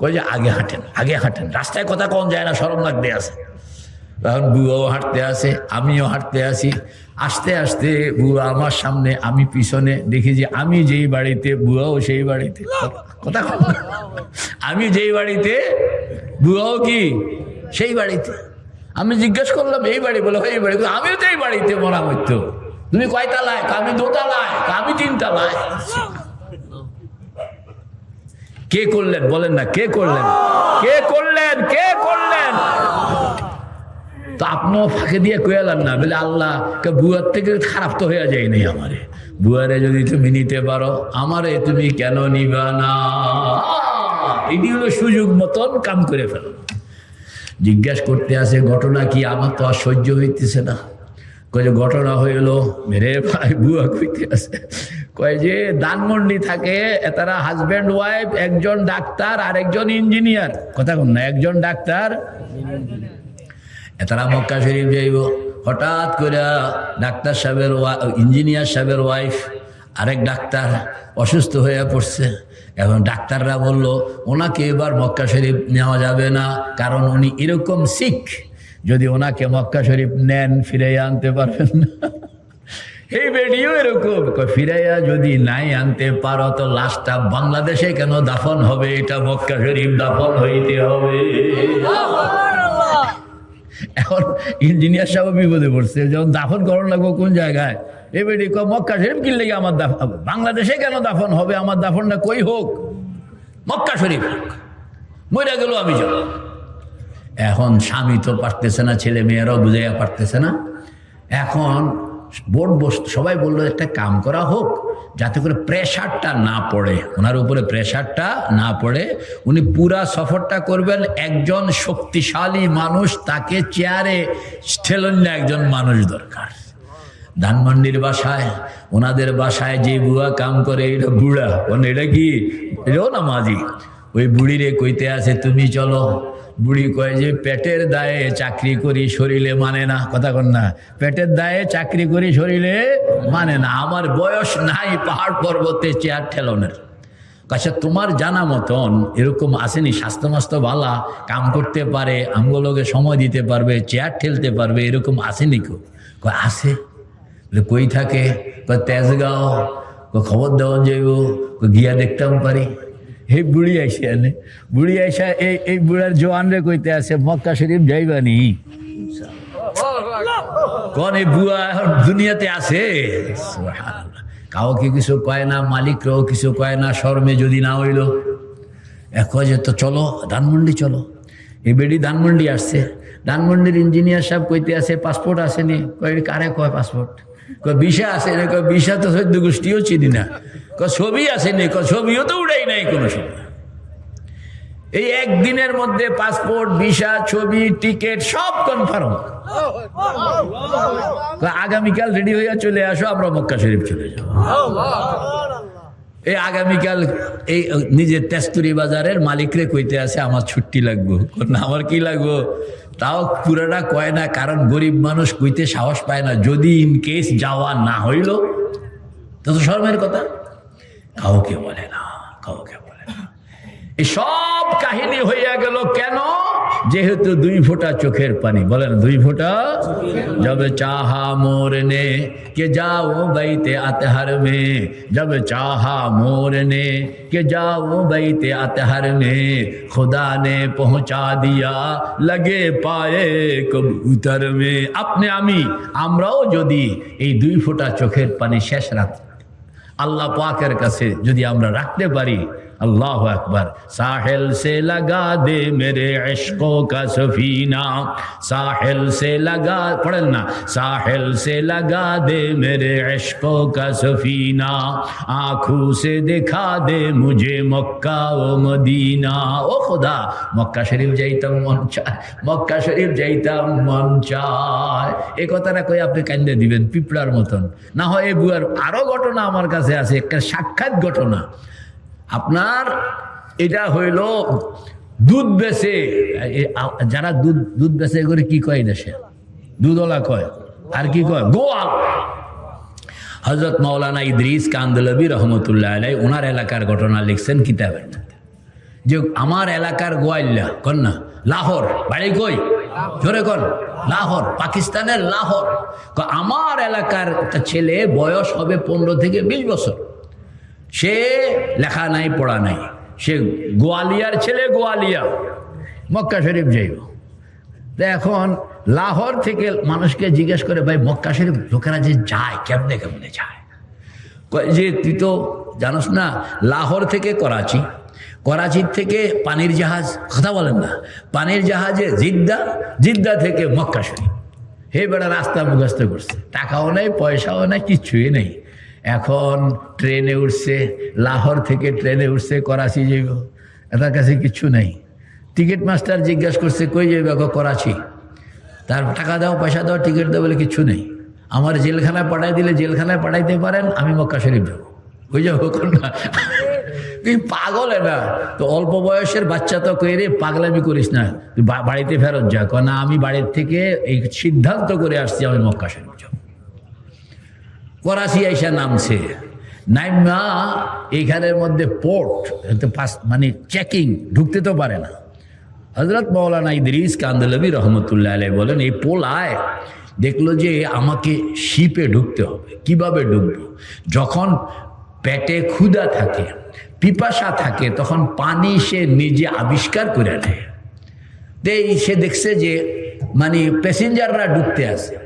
কই যে আগে হাঁটেন, আগে হাঁটেন, রাস্তায় কথা কোন যায় না, শরম লাগতে আছে। তখন বুয়াও হাঁটতে আসে, আমিও হাঁটতে আসি। আস্তে আস্তে বুয়া আমার সামনে, আমি পিছনে। দেখি যে আমি যেই বাড়িতে বুয়াও সেই বাড়িতে। কথা আমি যেই বাড়িতে বুয়াও কি সেই বাড়িতে। আমি জিজ্ঞেস করলাম এই বাড়ি? বলে এই বাড়ি। আমিও তো এই বাড়িতে মরা মরতো। তুমি কয় তলায়? আমি 2 তলায়। আমি 3 তলায়। কে করলেন বলেন না, কে করলেন? কে করলেন? কে করলেন? তো আপনিও ফাঁকে দিয়ে কয়ালেন না, বলে আল্লাহ বুয়ার থেকে খারাপ তো হয়ে যায় নাই আমারে। বুয়ারে যদি তুমি নিতে পারো, আমারে তুমি কেন নিবা না? এটি হলো সুযোগ মতন কাম করে ফেলো। জিজ্ঞাসা করতে আসে ঘটনা কি? আমার তো আর সহ্য হইতেছে না। কয় যে ঘটনা হইল, মেরে ভাই বুয়া কইতে আছে, কয় যে ধানমন্ডি থাকে তারা হাজব্যান্ড ওয়াইফ, একজন ডাক্তার আর একজন ইঞ্জিনিয়ার। কথা কন না, একজন ডাক্তার, তারা মক্কা শরীফ যাইব। হঠাৎ করে ডাক্তার সাহেবের ইঞ্জিনিয়ার সাহেবের ওয়াইফ আরেক ডাক্তার অসুস্থ হয়ে পড়ছে। এখন ডাক্তাররা বলল ওনাকে এবার মক্কা শরীফ নেওয়া যাবে না, কারণ উনি এরকম শিখ, যদি ওনাকে মক্কা শরীফ নেন ফিরাইয়া আনতে পারবেন না। এই ভিডিও এরকম, ফিরাইয়া যদি নাই আনতে পারো তো লাশটা বাংলাদেশে কেন দাফন হবে? এটা মক্কা শরীফ দাফন হইতে হবে। এখন ইঞ্জিনিয়ার সাহেব বিপদে পড়ছে, যখন দাফন করার লাগবো কোন জায়গায়? এবারে মক্কা শরীফ কিনলে আমার দাফন, বাংলাদেশে কেন দাফন হবে? আমার দাফনটা কই হোক, মক্কা শরীফ হোক, মরে গেল আমি যাব। এখন স্বামী তো পারতেছে না, ছেলে মেয়েরাও বুঝাইয়া পারতেছে না। এখন বোর্ড বসত, সবাই বললো একটা কাম করা হোক যাতে করে প্রেশারটা না পড়ে, ওনার উপরে প্রেশারটা না পড়ে। উনি পুরা সফরটা করবেন, একজন শক্তিশালী মানুষ, তাকে চেয়ারে ঠেলেন না, একজন মানুষ দরকার। ধানমন্ডির বাসায়, ওনাদের বাসায় যে বুয়া কাম করে, এটা বুড়া, এটা কি এটাও না মাঝি, ওই বুড়িরে কইতে আছে তুমি চলো। বুড়ি কয় যে পেটের দায়ে চাকরি করি, শরীরে মানে না। কথা কন না, পেটের দায়ে চাকরি করি, শরীরে মানে না। আমার বয়স নাই পাহাড় পর্বতে চেয়ার ঠেলনের। আচ্ছা তোমার জানা মতন এরকম আসেনি? স্বাস্থ্য মাস্ত ভালা, কাম করতে পারে, আমগুলোকে সময় দিতে পারবে, চেয়ার ঠেলতে পারবে, এরকম আসেনি কেউ? কয় আছে। কই থাকে? তেজগাঁও। খবর দেওয়া যাইব, গিয়া দেখতাম পারি। এই বুড়ি আইসে আনে, বুড়ি আইসা এই বুড়ার জোয়ান রে কইতে আছে মক্কা শরীফ যাইবানি। কোন এই বুয়া এখন দুনিয়াতে আছে? কাউকে কিছু কয় না, মালিকরাও কিছু কয় না, শর্মে যদি না হইল কয় যে তো চলো ধানমন্ডি চলো। এই বেডি ধানমন্ডি আসছে, ধানমন্ডির ইঞ্জিনিয়ার সাহেব কইতে আছে পাসপোর্ট আসেনি। কয় কারে কয় পাসপোর্ট? কয় ভিসা আসেনি। কয় ভিসা তো সদ্য গোষ্ঠীও চিনি না। কয় ছবি আসেনি। কয় ছবিও তো উড়াই নাই কোনো সময়। এই একদিনের মধ্যে পাসপোর্ট, ভিসা, ছবি, টিকিট সব কনফার্ম। আগামীকাল রেডি হইয়া চলে আসো, আমরা মক্কা শরীফ চলে যাব। এই আগামীকাল এই নিজের তেস্তুরি বাজারের মালিকরে কইতে আছে আমার ছুটি লাগবো। না আমার কি লাগবো? তাও পুরাটা কয় না, কারণ গরিব মানুষ কইতে সাহস পায় না। যদি ইন কেস যাওয়া না হইল তো শর্মের কথা। কাউকে বলে না, কাউকে বলে না। এই সব কাহিনী হইয়া গেল কেন? যেহেতু 2 ফোঁটা চোখের পানি। বলেন 2 ফোঁটা। जब चाहा मोर ने कि जाओ बैते अतहर में, जब चाहा मोर ने कि जाओ बैते अतहर में, खुदा ने पहुंचा दिया लगे पाए कबूतर में। अपने আমরাও যদি এই 2 ফোঁটা চোখের পানি শেষ রাত আল্লাহ পাকের কাছে যদি আমরা রাখতে পারি, अल्लाह अकबर। साहिल से लगा दे मेरे इश्कों का सफीना, साहिल से लगा, पढ़ल ना, साहिल से लगा दे मेरे इश्कों का सफीना, आँखों से दिखा दे मुझे मक्का व मदीना। ओ खुदा मक्का शरीफ যাইতাম মন চায়, মক্কা শরীফ যাইতাম মন চায়। এই কথাটা কই আপনি কান্দে দিবেন পিঁপড়ার মতন। না হয় এই বুয়ার আরো ঘটনা আমার কাছে আছে, একটা সাক্ষাৎ ঘটনা। আপনার এটা হইল দুধ বেচে, যারা দুধ বেচে করে কি কয় দেশে? দুধওয়ালা কয়। আর কি কয়? গোয়াল। হযরত মাওলানা ইদ্রিস কান্দলবি রহমতুল্লাহ আলাইহি ওনার এলাকার ঘটনা লিখছেন কিতাবের মধ্যে, যে আমার এলাকার গোয়াল্লা কন না, লাহোর বাড়ি কই? জোরে কন। লাহোর, পাকিস্তানের লাহোর। আমার এলাকার একটা ছেলে বয়স হবে 15 থেকে 20 বছর। সে লেখা নাই, পড়া নাই, সে গোয়ালিয়ার ছেলে, গোয়ালিয়া মক্কা শরীফ যাইব। তো এখন লাহোর থেকে মানুষকে জিজ্ঞেস করে, ভাই মক্কা শরীফ লোকেরা যে যায় কেমনে কেমনে যায়? যে তুই তো জানোস না, লাহোর থেকে করাচি, করাচির থেকে পানির জাহাজ, কথা বলেন না, পানির জাহাজে জিদ্দা, জিদ্দা থেকে মক্কা শরীফ। হে বেড়া রাস্তা মুখস্থ করছে, টাকাও নেই, পয়সাও নেই, কিচ্ছুই নেই। এখন ট্রেনে উঠছে, লাহোর থেকে ট্রেনে উঠছে, করাচি যাইব, এটার কাছে কিচ্ছু নেই। টিকিট মাস্টার জিজ্ঞাসা করছে কই যাইব? করাচি। তার টাকা দাও, পয়সা দাও, টিকিট দাও, বলে কিচ্ছু নেই। আমার জেলখানায় পাঠাই দিলে জেলখানায় পাঠাইতে পারেন, আমি মক্কা শরীফ যাবো। ওই যাবো না, তুই পাগল না? তো অল্প বয়সের বাচ্চা তো কই রে পাগলামি করিস না, তুই বাড়িতে ফেরত যা। না আমি বাড়ির থেকে এই সিদ্ধান্ত করে আসছি আমি মক্কা শরীফ যাবো। করাচি আইসা নামছে, নাইমা এইখানের মধ্যে পোর্ট, মানে চেকিং, ঢুকতে তো পারে না। হযরত মাওলানা ইদ্রিস কান্দলবি রহমতুল্লাহ আলাইহি বলেন, এই পোলায় দেখলো যে আমাকে শিপে ঢুকতে হবে। কিভাবে ঢুকবো? যখন পেটে ক্ষুধা থাকে, পিপাসা থাকে, তখন পানি সে নিজে আবিষ্কার করে নেয়। সে দেখছে যে মানে প্যাসেঞ্জাররা ঢুকতে আসে,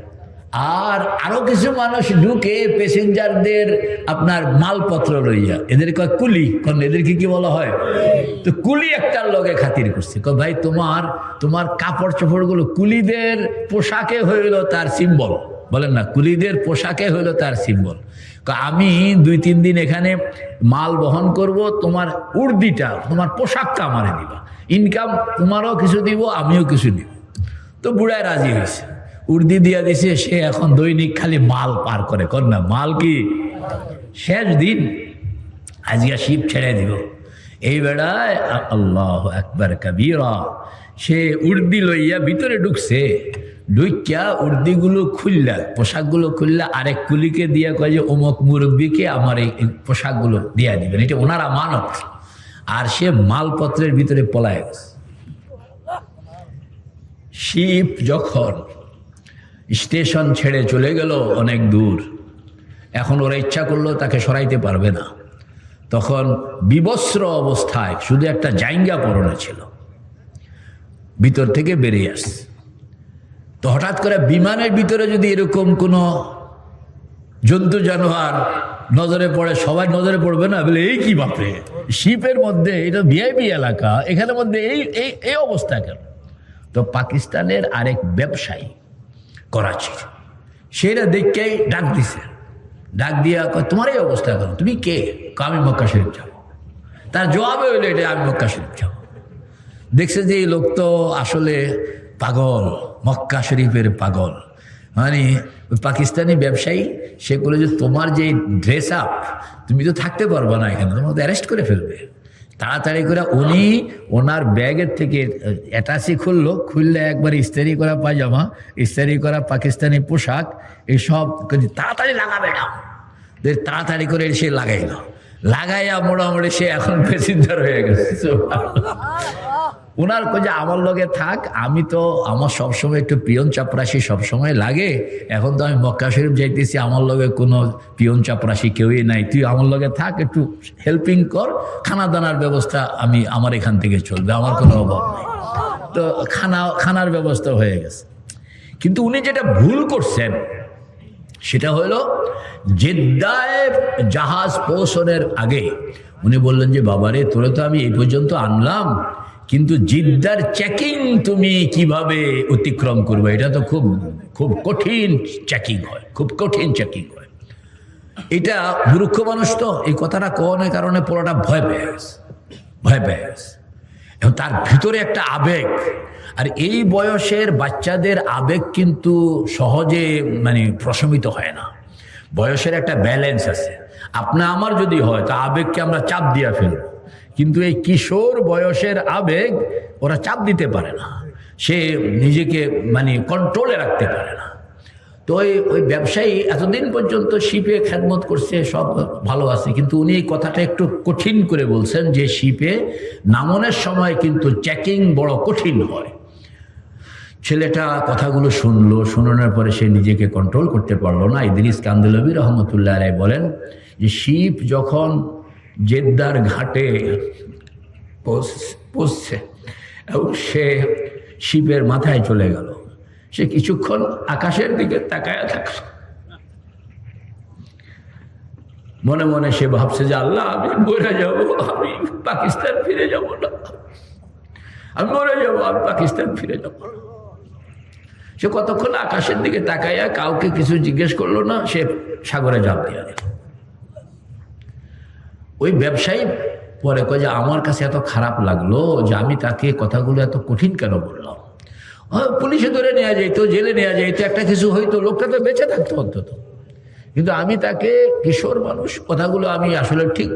আর আরো কিছু মানুষ ঢুকে প্যাসেঞ্জারদের আপনার মালপত্র লইয়া, এদের কয় কুলি, কারণ এদেরকে কি বলা হয়? তো কুলি একটার লগে খাতির করছে, কয় ভাই তোমার কাপড় চোপড় গুলো কুলিদের পোশাকে হইল তার সিম্বল। বলেন না, কুলিদের পোশাকে হইল তার সিম্বল। আমি 2-3 দিন এখানে মাল বহন করব, তোমার উর্দিটা, তোমার পোশাকটা আমারে দিবা, ইনকাম তোমারও কিছু দিব, আমিও কিছু দিব। তো বুড়ায় রাজি হয়েছে, উর্দি দিয়া দিছে। সে এখন দৈনিক খালি মাল পার করে, কর না মাল কি শেষ দিন আজকে শিপ ছেড়ে দিব। এই বেড়ায় আল্লাহু আকবার কাবীরা, সে উর্দি লইয়া ভিতরে ঢুকছে। ঢুকিয়া উর্দিগুলো খুললা, পোশাকগুলো খুললা, আরেক কুলিকে দিয়া কয় যে অমুক মুরব্বীকে আমার এই পোশাকগুলো দিয়া দিবেন, এটা ওনার আমানত। আর সে মালপত্রের ভিতরে পলায় গেছে। শিপ যখন স্টেশন ছেড়ে চলে গেল অনেক দূর। এখন ওরা ইচ্ছা করলেও তাকে সরাইতে পারবে না। তখন বিবস্ত্র অবস্থায় শুধু একটা জাইঙ্গা পরনে ছিল, ভিতর থেকে বেরিয়ে আসছে। তো হঠাৎ করে বিমানের ভিতরে যদি এরকম কোনো জন্তু জানোয়ার নজরে পড়ে, সবাই নজরে পড়বে না? বলে এই কি বাপরে, শিপের মধ্যে, এটা ভিআইপি এলাকা, এখানের মধ্যে এই অবস্থা কেন? তো পাকিস্তানের আরেক ব্যবসায়ী করাচির, সেটা দেখেই ডাক দিছে। ডাক দিয়া তোমার এই অবস্থা কেন, তুমি কে? আমি মক্কা শরীফ যাবো। তার জবাবে হইলো এটা, আমি মক্কা শরীফ যাবো। দেখছে যে এই লোক তো আসলে পাগল, মক্কা শরীফের পাগল। মানে পাকিস্তানি ব্যবসায়ী, সে বলে যে তোমার যে ড্রেস আপ, তুমি তো থাকতে পারবে না এখানে, তোমাকে অ্যারেস্ট করে ফেলবে। তাড়াতাড়ি করে উনি ওনার ব্যাগের থেকে অ্যাটাচি খুললো, খুললে একবার ইস্তারি করা পায়জামা, ইস্তারি করা পাকিস্তানি পোশাক, এইসব তাড়াতাড়ি লাগাবে না, তাড়াতাড়ি করে সে লাগাইল। লাগাইয়া মোটামুটি সে এখন প্যাসেঞ্জার হয়ে গেছে। ওনার যে আমার লগে থাক, আমি তো আমার সবসময় একটু পিয়ন চাপরাশি সবসময় লাগে, এখন তো আমি মক্কা শরীফ যাইতেছি, আমার লগে কোনো পিয়ন চাপরাশি কেউই নাই, তুই আমার লগে থাক, একটু হেল্পিং কর, খানা দানার ব্যবস্থা আমার এখান থেকে চলবে, আমার কোনো অভাব নেই। তো খানার ব্যবস্থা হয়ে গেছে। কিন্তু উনি যেটা ভুল করছেন সেটা হলো, জেদ্দায় জাহাজ পৌঁছানোর আগে উনি বললেন যে বাবারে, তোরে তো আমি এই পর্যন্ত আনলাম, কিন্তু জিদ্দার চেকিং তুমি কিভাবে অতিক্রম করবে? এটা তো খুব খুব কঠিন চেকিং হয়, খুব কঠিন চেকিং হয়। এটা মূর্খ মানুষ তো এই কথাটা কোনের কারণে পুরোটা ভয় পেয়ে গেছে। এবং তার ভিতরে একটা আবেগ, আর এই বয়সের বাচ্চাদের আবেগ কিন্তু সহজে প্রশমিত হয় না। বয়সের একটা ব্যালেন্স আছে। আপনার আমার যদি হয় তা আবেগকে আমরা চাপ দিয়ে ফেলব, কিন্তু এই কিশোর বয়সের আবেগ ওরা চাপ দিতে পারে না, সে নিজেকে কন্ট্রোলে রাখতে পারে না। তো ওই ব্যবসায়ী এতদিন পর্যন্ত শিপে খেদমত করছে, সব ভালো আছে, কিন্তু উনি এই কথাটা একটু কঠিন করে বলছেন যে শিপে নামনের সময় কিন্তু চেকিং বড় কঠিন হয়। ছেলেটা কথাগুলো শুনলো, শোনানোর পরে সে নিজেকে কন্ট্রোল করতে পারলো না। ইদ্রিস কান্দেলভি রহমতুল্লাহ আলাইহি বলেন যে শিপ যখন জেদ্দার ঘাটে পৌঁছছে এবং সে শিপের মাথায় চলে গেল, সে কিছুক্ষণ আকাশের দিকে তাকায় থাকল। মনে মনে সে ভাবছে যে আল্লাহ, আমি মরে যাব, আমি পাকিস্তান ফিরে যাব না, আমি মরে যাব, আমি পাকিস্তান ফিরে যাব। সে কতক্ষণ আকাশের দিকে তাকাইয়া কাউকে কিছু জিজ্ঞেস করলো না, সে সাগরে ঝাঁপ দিয়ে দিল। ওই ব্যবসায়ী পরে কয় যে আমার কাছে এত খারাপ লাগলো যে আমি তাকে কথাগুলো এত কঠিন কেন বললাম। পুলিশে ধরে নেওয়া যাইতো, জেলে নেওয়া যাইতো, একটা কিছু হইতো, লোকটা তো বেঁচে থাকতো অন্তত, কিন্তু আমি তাকে, কিশোর মানুষ, কথাগুলো আমি আসলে ঠিক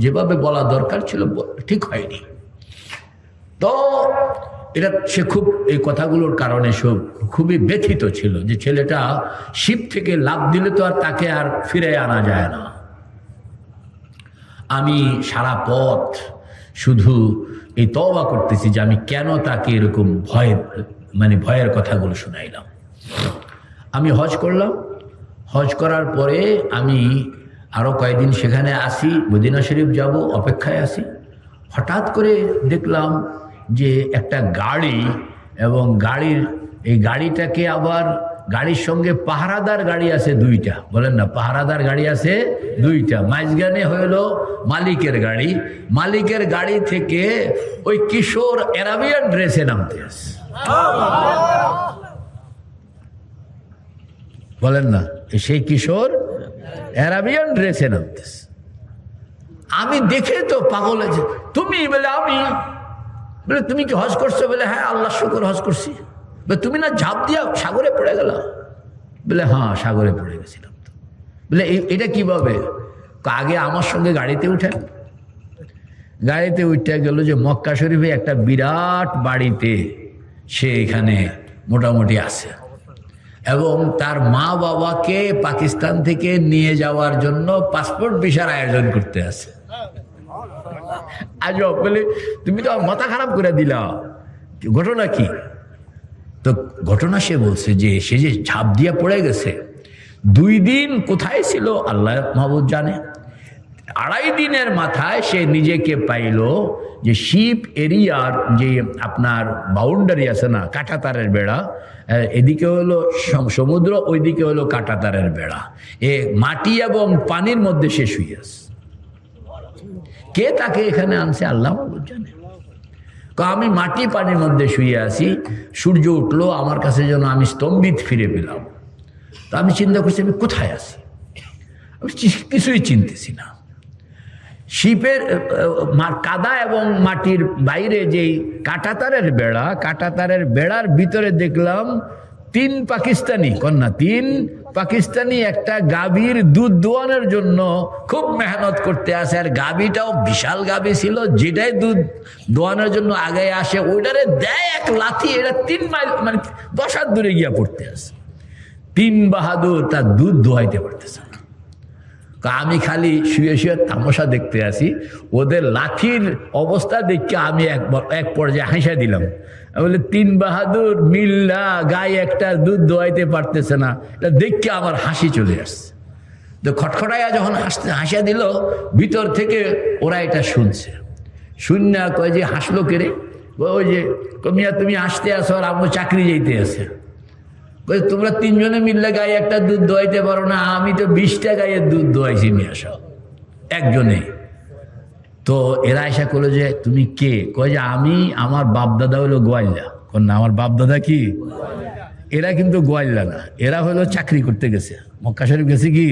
যেভাবে বলা দরকার ছিল ঠিক হয়নি। তো এটা সে খুব, এই কথাগুলোর কারণে সব খুবই ব্যথিত ছিল যে ছেলেটা শিপ থেকে লাফ দিলে তো আর তাকে আর ফিরে আনা যায় না। আমি সারা পথ শুধু এই তওবা করতেছি যে আমি কেন তাকে এরকম ভয়ের কথাগুলো শোনাইলাম। আমি হজ করলাম, হজ করার পরে আমি আরও কয়েকদিন সেখানে আসি, মদিনা শরীফ যাব, অপেক্ষায় আসি। হঠাৎ করে দেখলাম যে একটা গাড়ি, এবং এই গাড়িটাকে আবার, গাড়ির সঙ্গে পাহারাদার গাড়ি আছে দুইটা, বলেন না, পাহারাদার গাড়ি আছে দুইটা, মাঝখানে হইল মালিকের গাড়ি। মালিকের গাড়ি থেকে ওই কিশোর আরাবিয়ান ড্রেসে নামতে আসে, বলেন না, সেই কিশোর আরাবিয়ান ড্রেসে নামতেছে। আমি দেখে তো পাগল হয়েছে। তুমি বলে, আমি বলে, তুমি কি হজ করছো? বলে, হ্যাঁ আল্লাহ শুকর হজ করছি। বলে, তুমি না ঝাঁপ দিয়া সাগরে পড়ে গেল? বলে, হ্যাঁ সাগরে পড়ে গেছিলাম। বলে, এটা কিভাবে? আগে আমার সঙ্গে গাড়িতে উঠেন। গাড়িতে উঠে গেল যে মক্কা শরীফে একটা বিরাট বাড়িতে সে এখানে মোটামুটি আছে, এবং তার মা বাবাকে পাকিস্তান থেকে নিয়ে যাওয়ার জন্য পাসপোর্ট ভিসার আয়োজন করতে আছে। আজব। বলে, তুমি তো মাথা খারাপ করে দিলা, ঘটনা কি? তো ঘটনা সে বলছে যে সে যে ঝাঁপ দিয়ে পড়ে গেছে, 2 দিন কোথায় ছিল আল্লাহ মাহবুব জানে। 2.5 দিনের মাথায় সে নিজেকে পাইল যে শিপ এরিয়ার যে আপনার বাউন্ডারি আছে না, কাঁটাতারের বেড়া, এদিকে হলো সমুদ্র, ওইদিকে হলো কাঁটাতারের বেড়া, এ মাটি এবং পানির মধ্যে সে শুয়ে আছে। কে তাকে এখানে আনছে আল্লাহ মাহবুব জানে। আমি মাটি পানির মধ্যে শুয়ে আছি, সূর্য উঠলো আমার কাছে যেন আমি স্তম্ভিত ফিরে পেলাম। তো আমি চিন্তা করছি আমি কোথায় আছি, আমি কিছুই চিনতেছি না। শিপের কাদা এবং মাটির বাইরে যেই কাঁটাতারের বেড়া, কাঁটাতারের বেড়ার ভিতরে দেখলাম 3 পাকিস্তানি কন্যা, 3 পাকিস্তানি একটা গাভীর দুধ দোয়ানোর জন্য খুব মেহনত করতে আসে। আর গাভীটাও বিশাল গাভী ছিল, যেটাই দুধ দোয়ানোর জন্য আগে আসে ওইটারে দেয় এক লাথি, এটা 3 মাইল মানে 10 হাত দূরে গিয়া পড়তে আসে। 3 বাহাদুর তার দুধ দোয়াইতে পারতেছে না। আমি খালি শুয়ে শুয়ে তামাশা দেখতে আসি, ওদের লাঠির অবস্থা দেখে আমি এক পর্যায়ে হাসা দিলাম। বলে 3 বাহাদুর মিল্লা গায়ে একটা দুধ দোয়াইতে পারতেছে না, এটা দেখে আমার হাসি চলে আসছে। তো খটখটাইয়া যখন হাসা দিল, ভিতর থেকে ওরা এটা শুনছে, শূন্য কয় যে হাসলো কেড়ে, ওই যে কমিয়া তুমি আসতে আসো আর আমার চাকরি যেতে আছে। তোমরা 3 জনে মিললে গায়ে একটা দুধ দোয়াইতে পারো না, আমি তো 20টা গায়ের দুধ দোয়াইছি নিয়ে আসো একজনে। তো এরা এসা করলো যে তুমি কে? কয় যে আমি, আমার বাপদাদা হলো গোয়াল্লা। না, আমার বাপদাদা কি? এরা কিন্তু গোয়াল্লা না, এরা হলো চাকরি করতে গেছে, মক্কা শরীফ গেছে কি।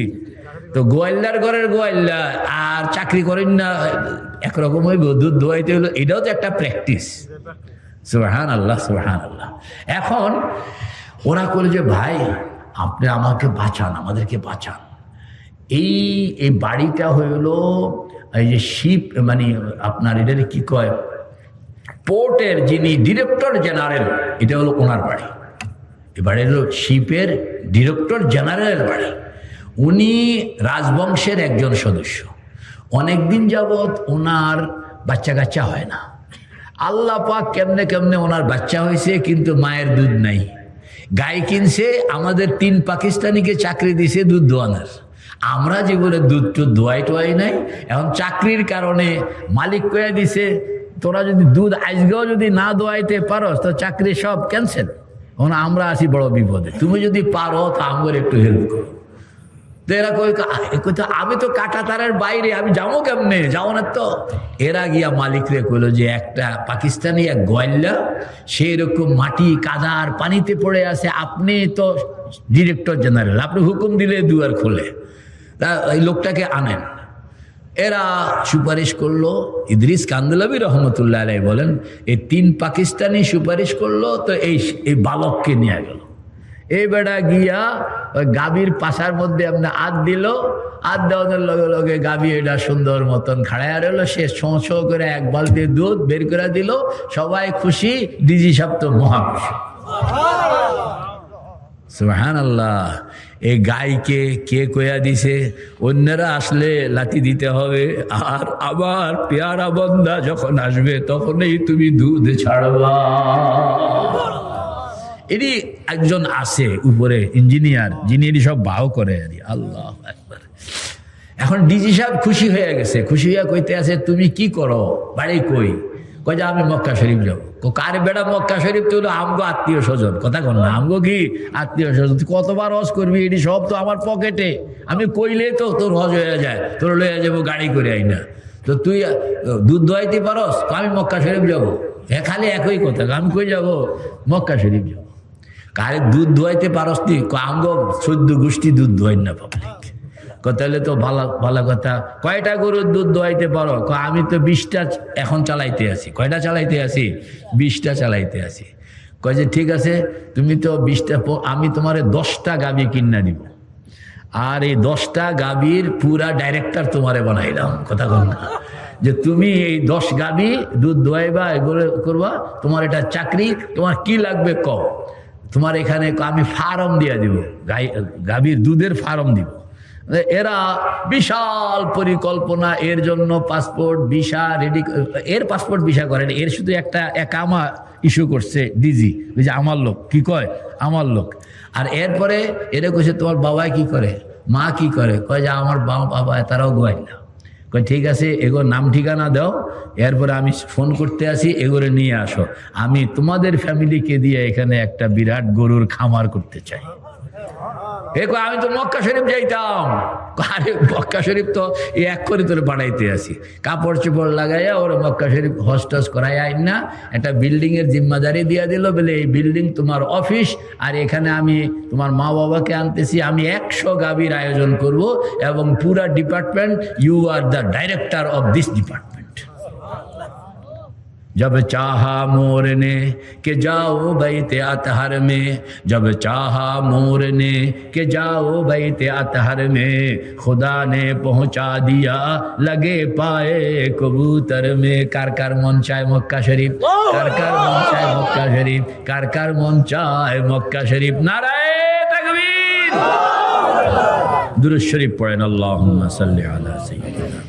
তো গোয়াল্লার ঘরের গোয়াল্লা আর চাকরি করেন না একরকম হইব, দুধ দোয়াইতে হলো, এটাও তো একটা প্র্যাকটিস। সুবহানাল্লাহ, সুবহানাল্লাহ। এখন ওরা করে যে ভাই আপনি আমাকে বাঁচান, আমাদেরকে বাঁচান। এই বাড়িটা হইলো এই যে শিপ মানে আপনার এটারে কি কয়, পোর্টের যিনি ডিরেক্টর জেনারেল, এটা হলো ওনার বাড়ি। এবারে হলো শিপের ডিরেক্টর জেনারেল বাড়ি। উনি রাজবংশের একজন সদস্য। অনেকদিন যাবৎ ওনার বাচ্চা কাচ্চা হয় না। আল্লাহ পাক কেমনে কেমনে ওনার বাচ্চা হয়েছে, কিন্তু মায়ের দুধ নাই। গায়ে কিনছে, আমাদের 3 পাকিস্তানিকে চাকরি দিছে দুধ দোয়ানোর। আমরা জীবনে দুধ টুধ দোয়াই টোয়াই নাই। এখন চাকরির কারণে মালিক কয়ে দিছে তোরা যদি দুধ আজকেও যদি না দোয়াইতে পারো তো চাকরি সব ক্যান্সেল। এখন আমরা আছি বড় বিপদে, তুমি যদি পারো তো আমার একটু হেল্প করো। তো এরা কই আমি তো কাঁটাতারের বাইরে, আমি যাবো কেমনে, যাও না তো। এরা গিয়া মালিকরে কইলো যে একটা পাকিস্তানি এক গোয়াল্লা, সেই রকম মাটি কাদার পানিতে পড়ে আছে, আপনি তো ডিরেক্টর জেনারেল, আপনি হুকুম দিলে দুয়ার খোলে, এই লোকটাকে আনেন। এরা সুপারিশ করলো, ইদ্রিস কান্দলাবি রহমতুল্লাহ আলাইহি বলেন এই 3 পাকিস্তানি সুপারিশ করলো, তো এই বালককে নিয়ে গেল। এই বেড়া গিয়া ওই গাভীর পাশার মধ্যে আপনার হাত দিল, হাত দেওয়ার লগে লগে গাভী এটা সুন্দর মতন খাড়াইয়া রইল। সে ছো করে 1 বালতি দুধ বের করে দিল, সবাই খুশি, ডিজি সাহেব তো মহাখুশি। সুবহানাল্লাহ। এই গাইকে কে কয়া দিছে? অন্যরা আসলে লাঠি দিতে হবে, আর আবার পেয়ারা বন্দা যখন আসবে তখনই তুমি দুধ ছাড়বা। এরই একজন আছে উপরে ইঞ্জিনিয়ার, যিনি সব বাও করে। আল্লাহ আকবার। এখন ডিজি সাহেব খুশি হয়ে গেছে, খুশি হইয়া কইতে আছে তুমি কি করো, বাড়ি কই? কয় যে আমি মক্কা শরীফ যাবো। কার বেড়া মক্কা শরীফ? তো হলো আমগো আত্মীয় স্বজন। কথা কন না, আমগো কি আত্মীয় স্বজন? কতবার হজ করবি, এটি সব তো আমার পকেটে, আমি কইলে তো তোর হজ হয়ে যায়, তোর লইয়া যাবো গাড়ি করে আই না। তো তুই দুধ দোয়াইতে পারস? আমি মক্কা শরীফ যাবো। হ্যাঁ, খালি একই কথা, আমি কই যাবো? মক্কা শরীফ যাবো। কারে দুধ দোয়াইতে পারস নি? আমগো 14 গোষ্ঠী দুধ দোয়াই না পাবলিক। তাহলে তো ভালো ভালো কথা। কয়টা গরুর দুধ দোয়াইতে পারো? আমি তো 20টা এখন চালাইতে আছি। কয়টা চালাইতে আছি? 20টা চালাইতে আছি। কয় যে ঠিক আছে, তুমি তো 20টা, আমি তোমার 10টা গাভী কিনা দিব, আর এই 10টা গাভীর পুরা ডাইরেক্টর তোমারে বানাইলাম। কথা কন না, যে তুমি এই 10 গাভী দুধ দোয়াইবা, এগুলো করবা, তোমার এটা চাকরি, তোমার কি লাগবে কও। তোমার এখানে আমি ফার্ম দিয়ে দিব, গাভীর দুধের ফার্ম দিব। এরা বিশাল পরিকল্পনা, এর জন্য পাসপোর্ট ভিসা রেডি, এর পাসপোর্ট ভিসা করেন, এর শুধু একটা একামা ইস্যু করছে ডিজি, ওই যে আমার লোক কি কয়, আমার লোক। আর এরপরে এরা কইছে তোমার বাবা কি করে, মা কি করে, কয় যে আমার বাবা তারাও গোয়াই না। কয় ঠিক আছে, এগোর নাম ঠিকানা দাও, এরপরে আমি ফোন করতে আসি, এগোরে নিয়ে আসো, আমি তোমাদের ফ্যামিলিকে দিয়ে এখানে একটা বিরাট গরুর খামার করতে চাই। আমি তো মক্কা শরীফ যাইতাম, আরে মক্কা শরীফ তো এক করে তোরে বানাইতে আসি, কাপড় চোপড় লাগাইয়া ওর মক্কা শরীফ হস্টাস করাই আইন না, একটা বিল্ডিং এর জিম্মাদারি দিয়া দিল, বলে এই বিল্ডিং তোমার অফিস, আর এখানে আমি তোমার মা বাবাকে আনতেছি, আমি 100 গাভীর আয়োজন করব এবং পুরা department, you are the director of this department. जब चाहा मोर ने कि जाओ बैत अतहर में, जब चाहा मोर ने कि जाओ बैत अतहर में, खुदा ने पहुंचा दिया लगे पाए कबूतर में। कार कार मन चाहे मक्का शरीफ, कार कार मन चाहे मक्का शरीफ, कार कार मन चाहे मक्का शरीफ। नाराए तकबीर। दुरूद शरीफ पढ़ें, अल्लाहुम्मा सल्ली अला सय्यिदिना।